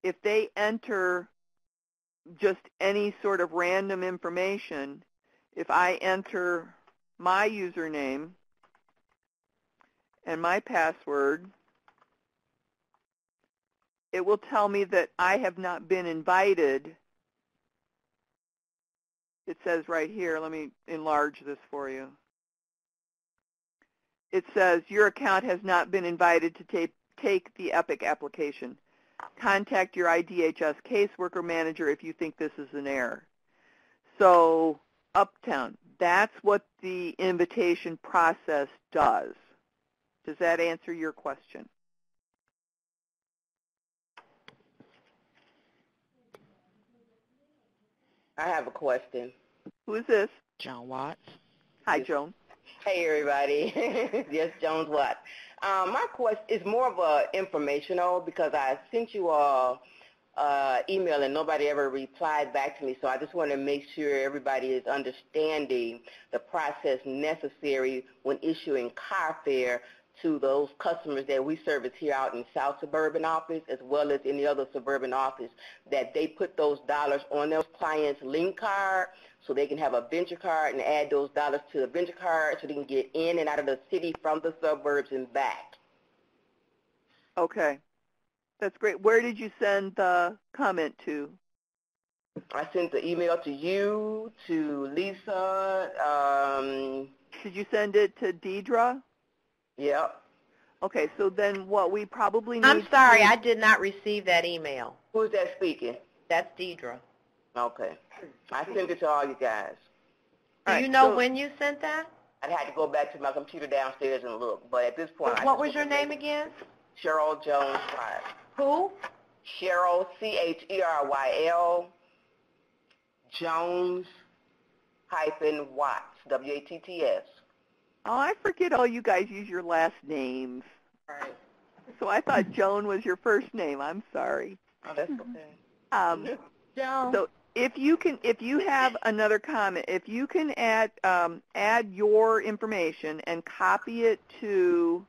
S1: if they enter just any sort of random information, if I enter my username and my password, it will tell me that I have not been invited. It says right here, let me enlarge this for you. It says, your account has not been invited to take the EPIC application. Contact your IDHS caseworker manager if you think this is an error. So, Uptown, that's what the invitation process does. Does that answer your question?
S4: I have a question.
S1: Who is this?
S3: Joan Watts.
S1: Hi, Joan.
S4: Hey, everybody. Yes, Jones Watts. My question is more of a informational because I sent you all email and nobody ever replied back to me, so I just want to make sure everybody is understanding the process necessary when issuing car fare to those customers that we service here out in South Suburban office as well as any other suburban office, that they put those dollars on their client's link card so they can have a venture card and add those dollars to the venture card so they can get in and out of the city from the suburbs and back.
S1: Okay. That's great. Where did you send the comment to?
S4: I sent the email to you, to Lisa.
S1: Did you send it to Deidre?
S4: Yep.
S1: Okay, so then what we probably need
S5: I'm sorry, I did not receive that email.
S4: Who's that speaking?
S5: That's Deidre.
S4: Okay. I sent it to all you guys.
S5: Do you know when you sent that?
S4: I'd have to go back to my computer downstairs and look, but at this point...
S5: What was your name again?
S4: Cheryl Jones Watts.
S5: Who?
S4: Cheryl, C-H-E-R-Y-L, Jones hyphen Watts, W-A-T-T-S.
S1: Oh, I forget all you guys use your last names.
S4: Right.
S1: So I thought Joan was your first name. I'm sorry.
S4: Oh, that's okay.
S5: Joan.
S1: So if you have another comment, if you can add your information and copy it to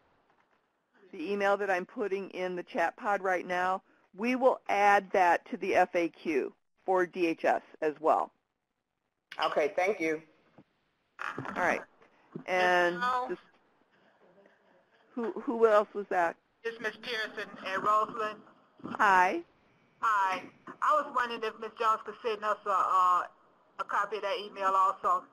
S1: the email that I'm putting in the chat pod right now, we will add that to the FAQ for DHS as well.
S4: Okay, thank you.
S1: All right. And this, who else was that?
S6: It's Ms. Pearson at Roseland.
S1: Hi.
S6: Hi. I was wondering if Ms. Jones could send us a copy of that email also.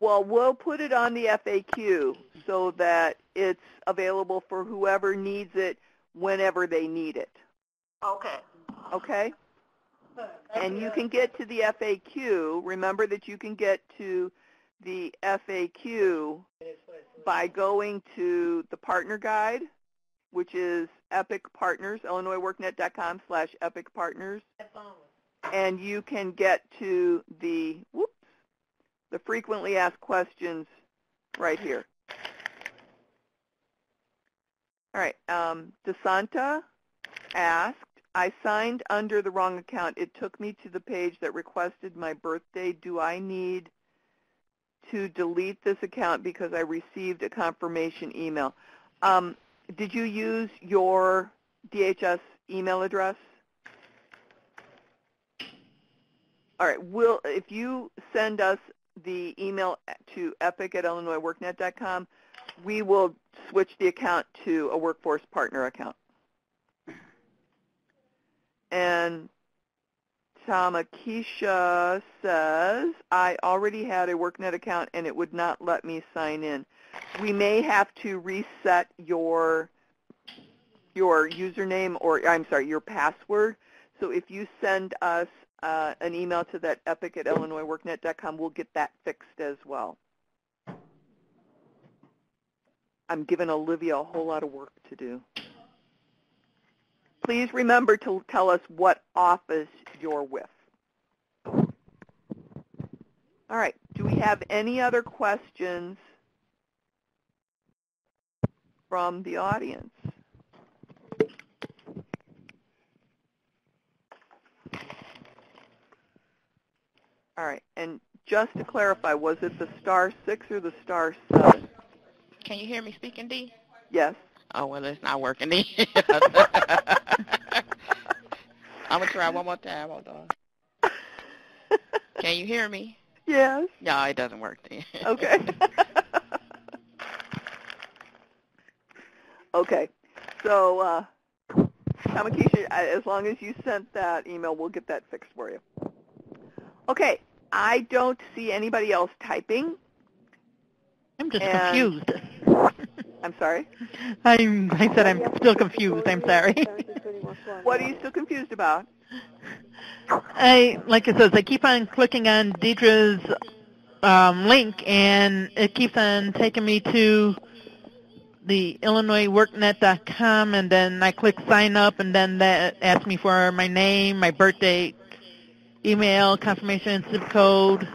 S1: Well, we'll put it on the FAQ so that it's available for whoever needs it whenever they need it.
S6: Okay.
S1: Okay? And you can get to the FAQ. Remember that you can get to the FAQ by going to the partner guide, which is Epic Partners, IllinoisWorkNet.com/Epic Partners. And you can get to the frequently asked questions right here. All right. DeSanta asked, I signed under the wrong account. It took me to the page that requested my birthday. Do I need to delete this account because I received a confirmation email? Did you use your DHS email address? All right. If you send us the email to epic@illinoisworknet.com, we will switch the account to a workforce partner account. And Tamakisha says, I already had a WorkNet account and it would not let me sign in. We may have to reset your username, or I'm sorry, your password. So if you send us an email to that epic@illinoisworknet.com, we'll get that fixed as well. I'm giving Olivia a whole lot of work to do. Please remember to tell us what office you're with. All right. Do we have any other questions from the audience? All right. And just to clarify, was it the *6 or the *7?
S3: Can you hear me speaking, Dee?
S1: Yes.
S3: Oh, well, it's not working, Dee. I'm going to try one more time. Hold on. Can you hear me?
S1: Yes.
S3: No, it doesn't work, Dee.
S1: Okay. Okay. So, Tamakisha, as long as you sent that email, we'll get that fixed for you. Okay. I don't see anybody else typing.
S7: I'm just confused.
S1: I'm sorry?
S7: I said I'm still confused. I'm sorry.
S1: What are you still confused about?
S7: Like it says, I keep on clicking on Deidre's link, and it keeps on taking me to the IllinoisWorkNet.com, and then I click sign up, and then that asks me for my name, my birth date, email, confirmation, zip code,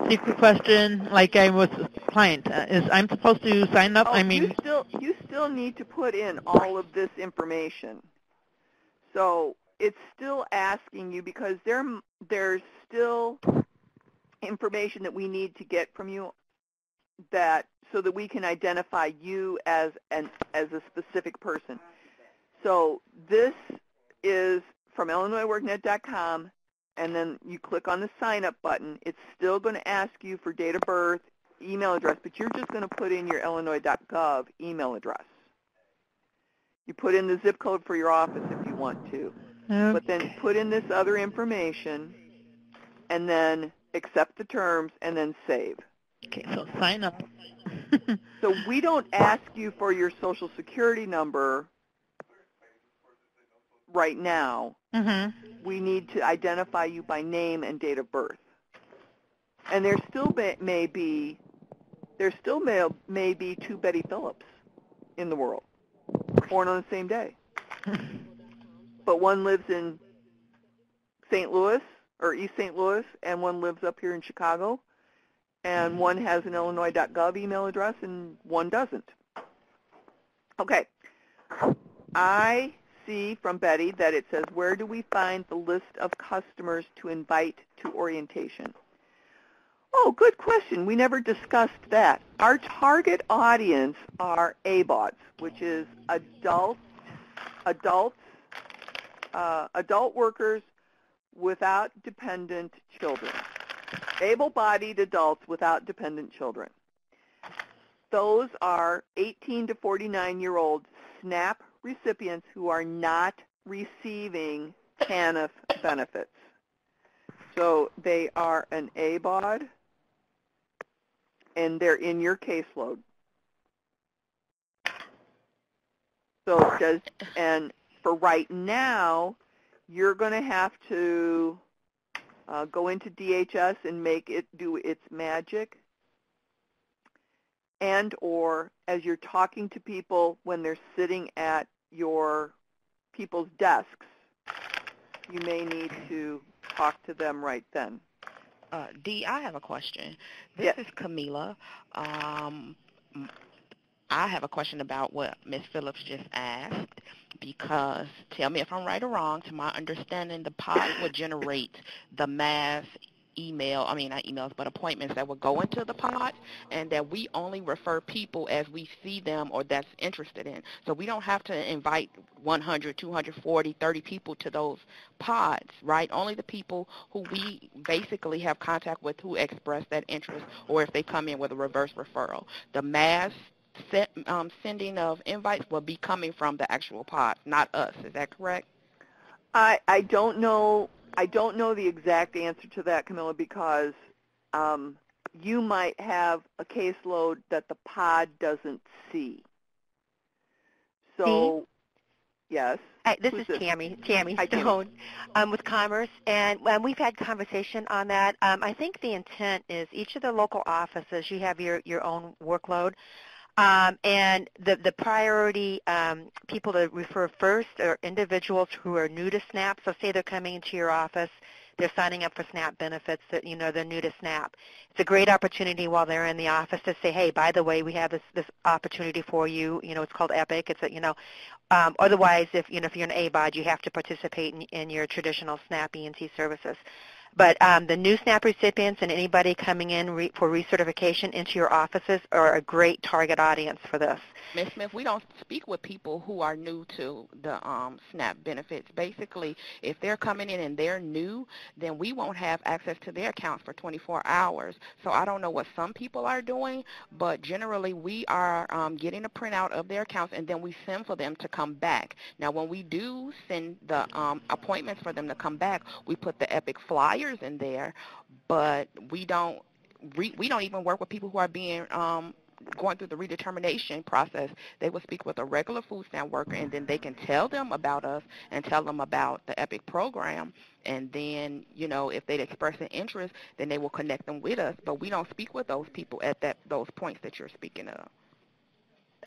S7: secret question, like I was a client. I'm supposed to sign up?
S1: Oh,
S7: I mean,
S1: you still need to put in all of this information. So it's still asking you, because there's still information that we need to get from you so that we can identify you as a specific person. So this is from IllinoisWorkNet.com, and then you click on the sign up button. It's still going to ask you for date of birth, email address, but you're just going to put in your illinois.gov email address. You put in the zip code for your office if you want to, but then put in this other information, and then accept the terms, and then save.
S7: Okay, so sign up.
S1: So we don't ask you for your Social Security number right now.
S7: Mm-hmm.
S1: We need to identify you by name and date of birth. And there still may be two Betty Phillips in the world, born on the same day. But one lives in St. Louis or East St. Louis, and one lives up here in Chicago, and one has an illinois.gov email address, and one doesn't. Okay. I see from Betty that it says, where do we find the list of customers to invite to orientation? Oh, good question. We never discussed that. Our target audience are ABODs, which is adult workers without dependent children. Able-bodied adults without dependent children. Those are 18 to 49-year-old SNAP recipients who are not receiving TANF benefits. So they are an ABOD, and they're in your caseload. So and for right now, you're going to have to go into DHS and make it do its magic, and or as you're talking to people when they're sitting at your people's desks, you may need to talk to them right then.
S3: Dee, I have a question. This
S1: Yes.
S3: is Camila. I have a question about what Ms. Phillips just asked, because tell me if I'm right or wrong. To my understanding, the pod will generate the mass appointments that will go into the pod, and that we only refer people as we see them or that's interested in. So we don't have to invite 100, 240, 30 people to those pods, right? Only the people who we basically have contact with who express that interest, or if they come in with a reverse referral. The mass sending of invites will be coming from the actual pod, not us. Is that correct?
S1: I don't know. I don't know the exact answer to that, Camilla, because you might have a caseload that the pod doesn't see. So, yes.
S8: This is Tammy Stone with Commerce, and we've had conversation on that. I think the intent is each of the local offices, you have your own workload, and the priority people to refer first are individuals who are new to SNAP. So say they're coming into your office, they're signing up for SNAP benefits, that they're new to SNAP. It's a great opportunity while they're in the office to say, hey, by the way, we have this opportunity for you. It's called EPIC. It's otherwise, if you're an ABOD, you have to participate in your traditional SNAP ENT services. But the new SNAP recipients and anybody coming in for recertification into your offices are a great target audience for this.
S3: Ms. Smith, we don't speak with people who are new to the SNAP benefits. Basically, if they're coming in and they're new, then we won't have access to their accounts for 24 hours. So I don't know what some people are doing, but generally we are getting a printout of their accounts, and then we send for them to come back. Now, when we do send the appointments for them to come back, we put the EPIC flyers in there, but we don't even work with people who are being going through the redetermination process. They will speak with a regular food stamp worker, and then they can tell them about us and tell them about the EPIC program. And then, if they express an interest, then they will connect them with us. But we don't speak with those people at those points that you're speaking of.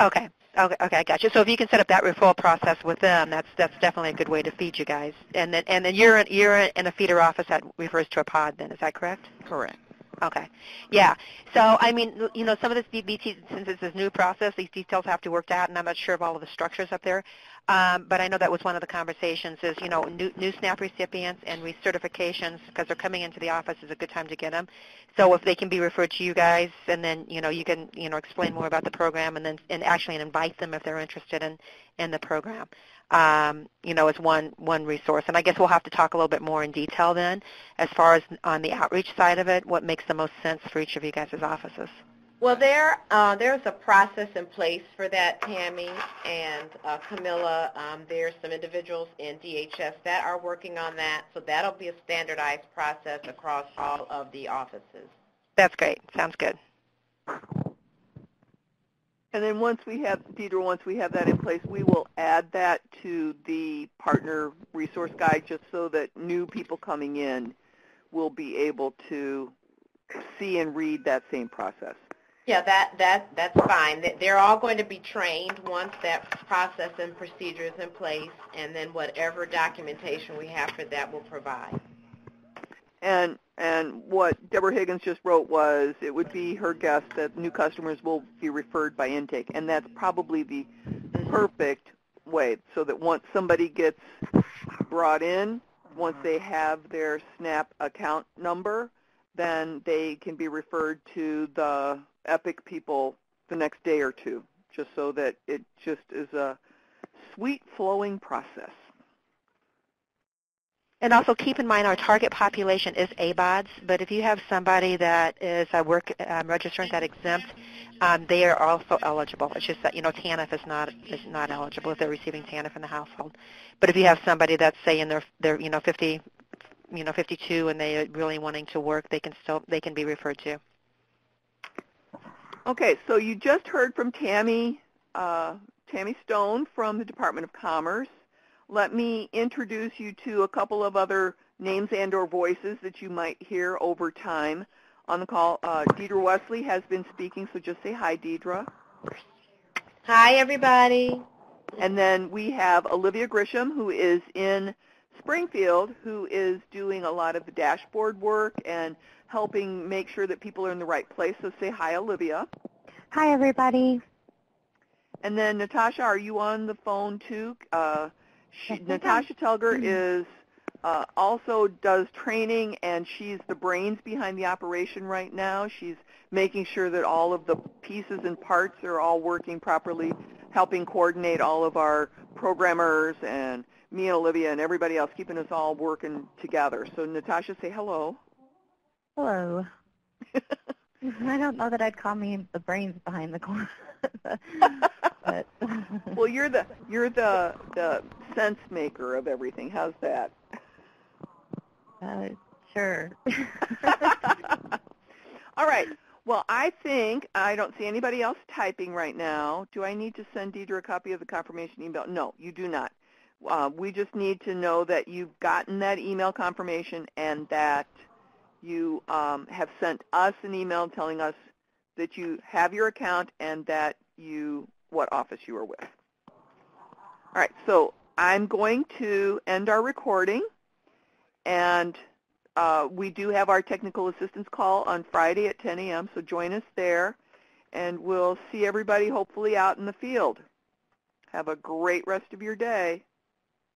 S8: Okay, I got you. So if you can set up that referral process with them, that's definitely a good way to feed you guys. And then you're in a feeder office that refers to a pod. Then is that correct?
S3: Correct.
S8: Okay. Yeah. So, some of this BT, since it's this new process, these details have to work out, and I'm not sure of all of the structures up there. But I know that was one of the conversations is, new SNAP recipients and recertifications, because they're coming into the office, is a good time to get them. So if they can be referred to you guys, and then, you can, explain more about the program, and then actually invite them if they're interested in the program. As one resource. And I guess we'll have to talk a little bit more in detail then as far as on the outreach side of it, what makes the most sense for each of you guys' offices.
S5: Well, there's a process in place for that, Tammy and Camilla. There's some individuals in DHS that are working on that, so that'll be a standardized process across all of the offices.
S8: That's great. Sounds good.
S1: And then once we have that in place, we will add that to the partner resource guide just so that new people coming in will be able to see and read that same process.
S5: Yeah, that's fine. They're all going to be trained once that process and procedure is in place, and then whatever documentation we have for that we'll provide.
S1: And what Deborah Higgins just wrote was it would be her guess that new customers will be referred by intake, and that's probably the perfect way, so that once somebody gets brought in, once they have their SNAP account number, then they can be referred to the EPIC people the next day or two, just so that it just is a sweet flowing process.
S8: And also keep in mind our target population is ABODs, but if you have somebody that is a work registrant that exempt, they are also eligible. It's just that, TANF is not eligible if they're receiving TANF in the household. But if you have somebody that's, say, in their 50, 52 and they're really wanting to work, they can be referred to.
S1: Okay, so you just heard from Tammy Stone from the Department of Commerce. Let me introduce you to a couple of other names and or voices that you might hear over time on the call. Deidre Wesley has been speaking, so just say hi, Deidre.
S5: Hi, everybody.
S1: And then we have Olivia Grisham, who is in Springfield, who is doing a lot of the dashboard work and helping make sure that people are in the right place. So say hi, Olivia.
S9: Hi, everybody.
S1: And then Natasha, are you on the phone too? Natasha Telger is also does training, and she's the brains behind the operation right now. She's making sure that all of the pieces and parts are all working properly, helping coordinate all of our programmers and me and Olivia and everybody else, keeping us all working together. So Natasha, say hello.
S9: Hello. I don't know that I'd call me the brains behind the corner. But
S1: well, you're the sense maker of everything. How's that?
S9: Sure.
S1: All right. Well, I think I don't see anybody else typing right now. Do I need to send Deidre a copy of the confirmation email? No, you do not. We just need to know that you've gotten that email confirmation and that you have sent us an email telling us that you have your account and that what office you are with. All right, so I'm going to end our recording, and we do have our technical assistance call on Friday at 10 a.m., so join us there, and we'll see everybody hopefully out in the field. Have a great rest of your day.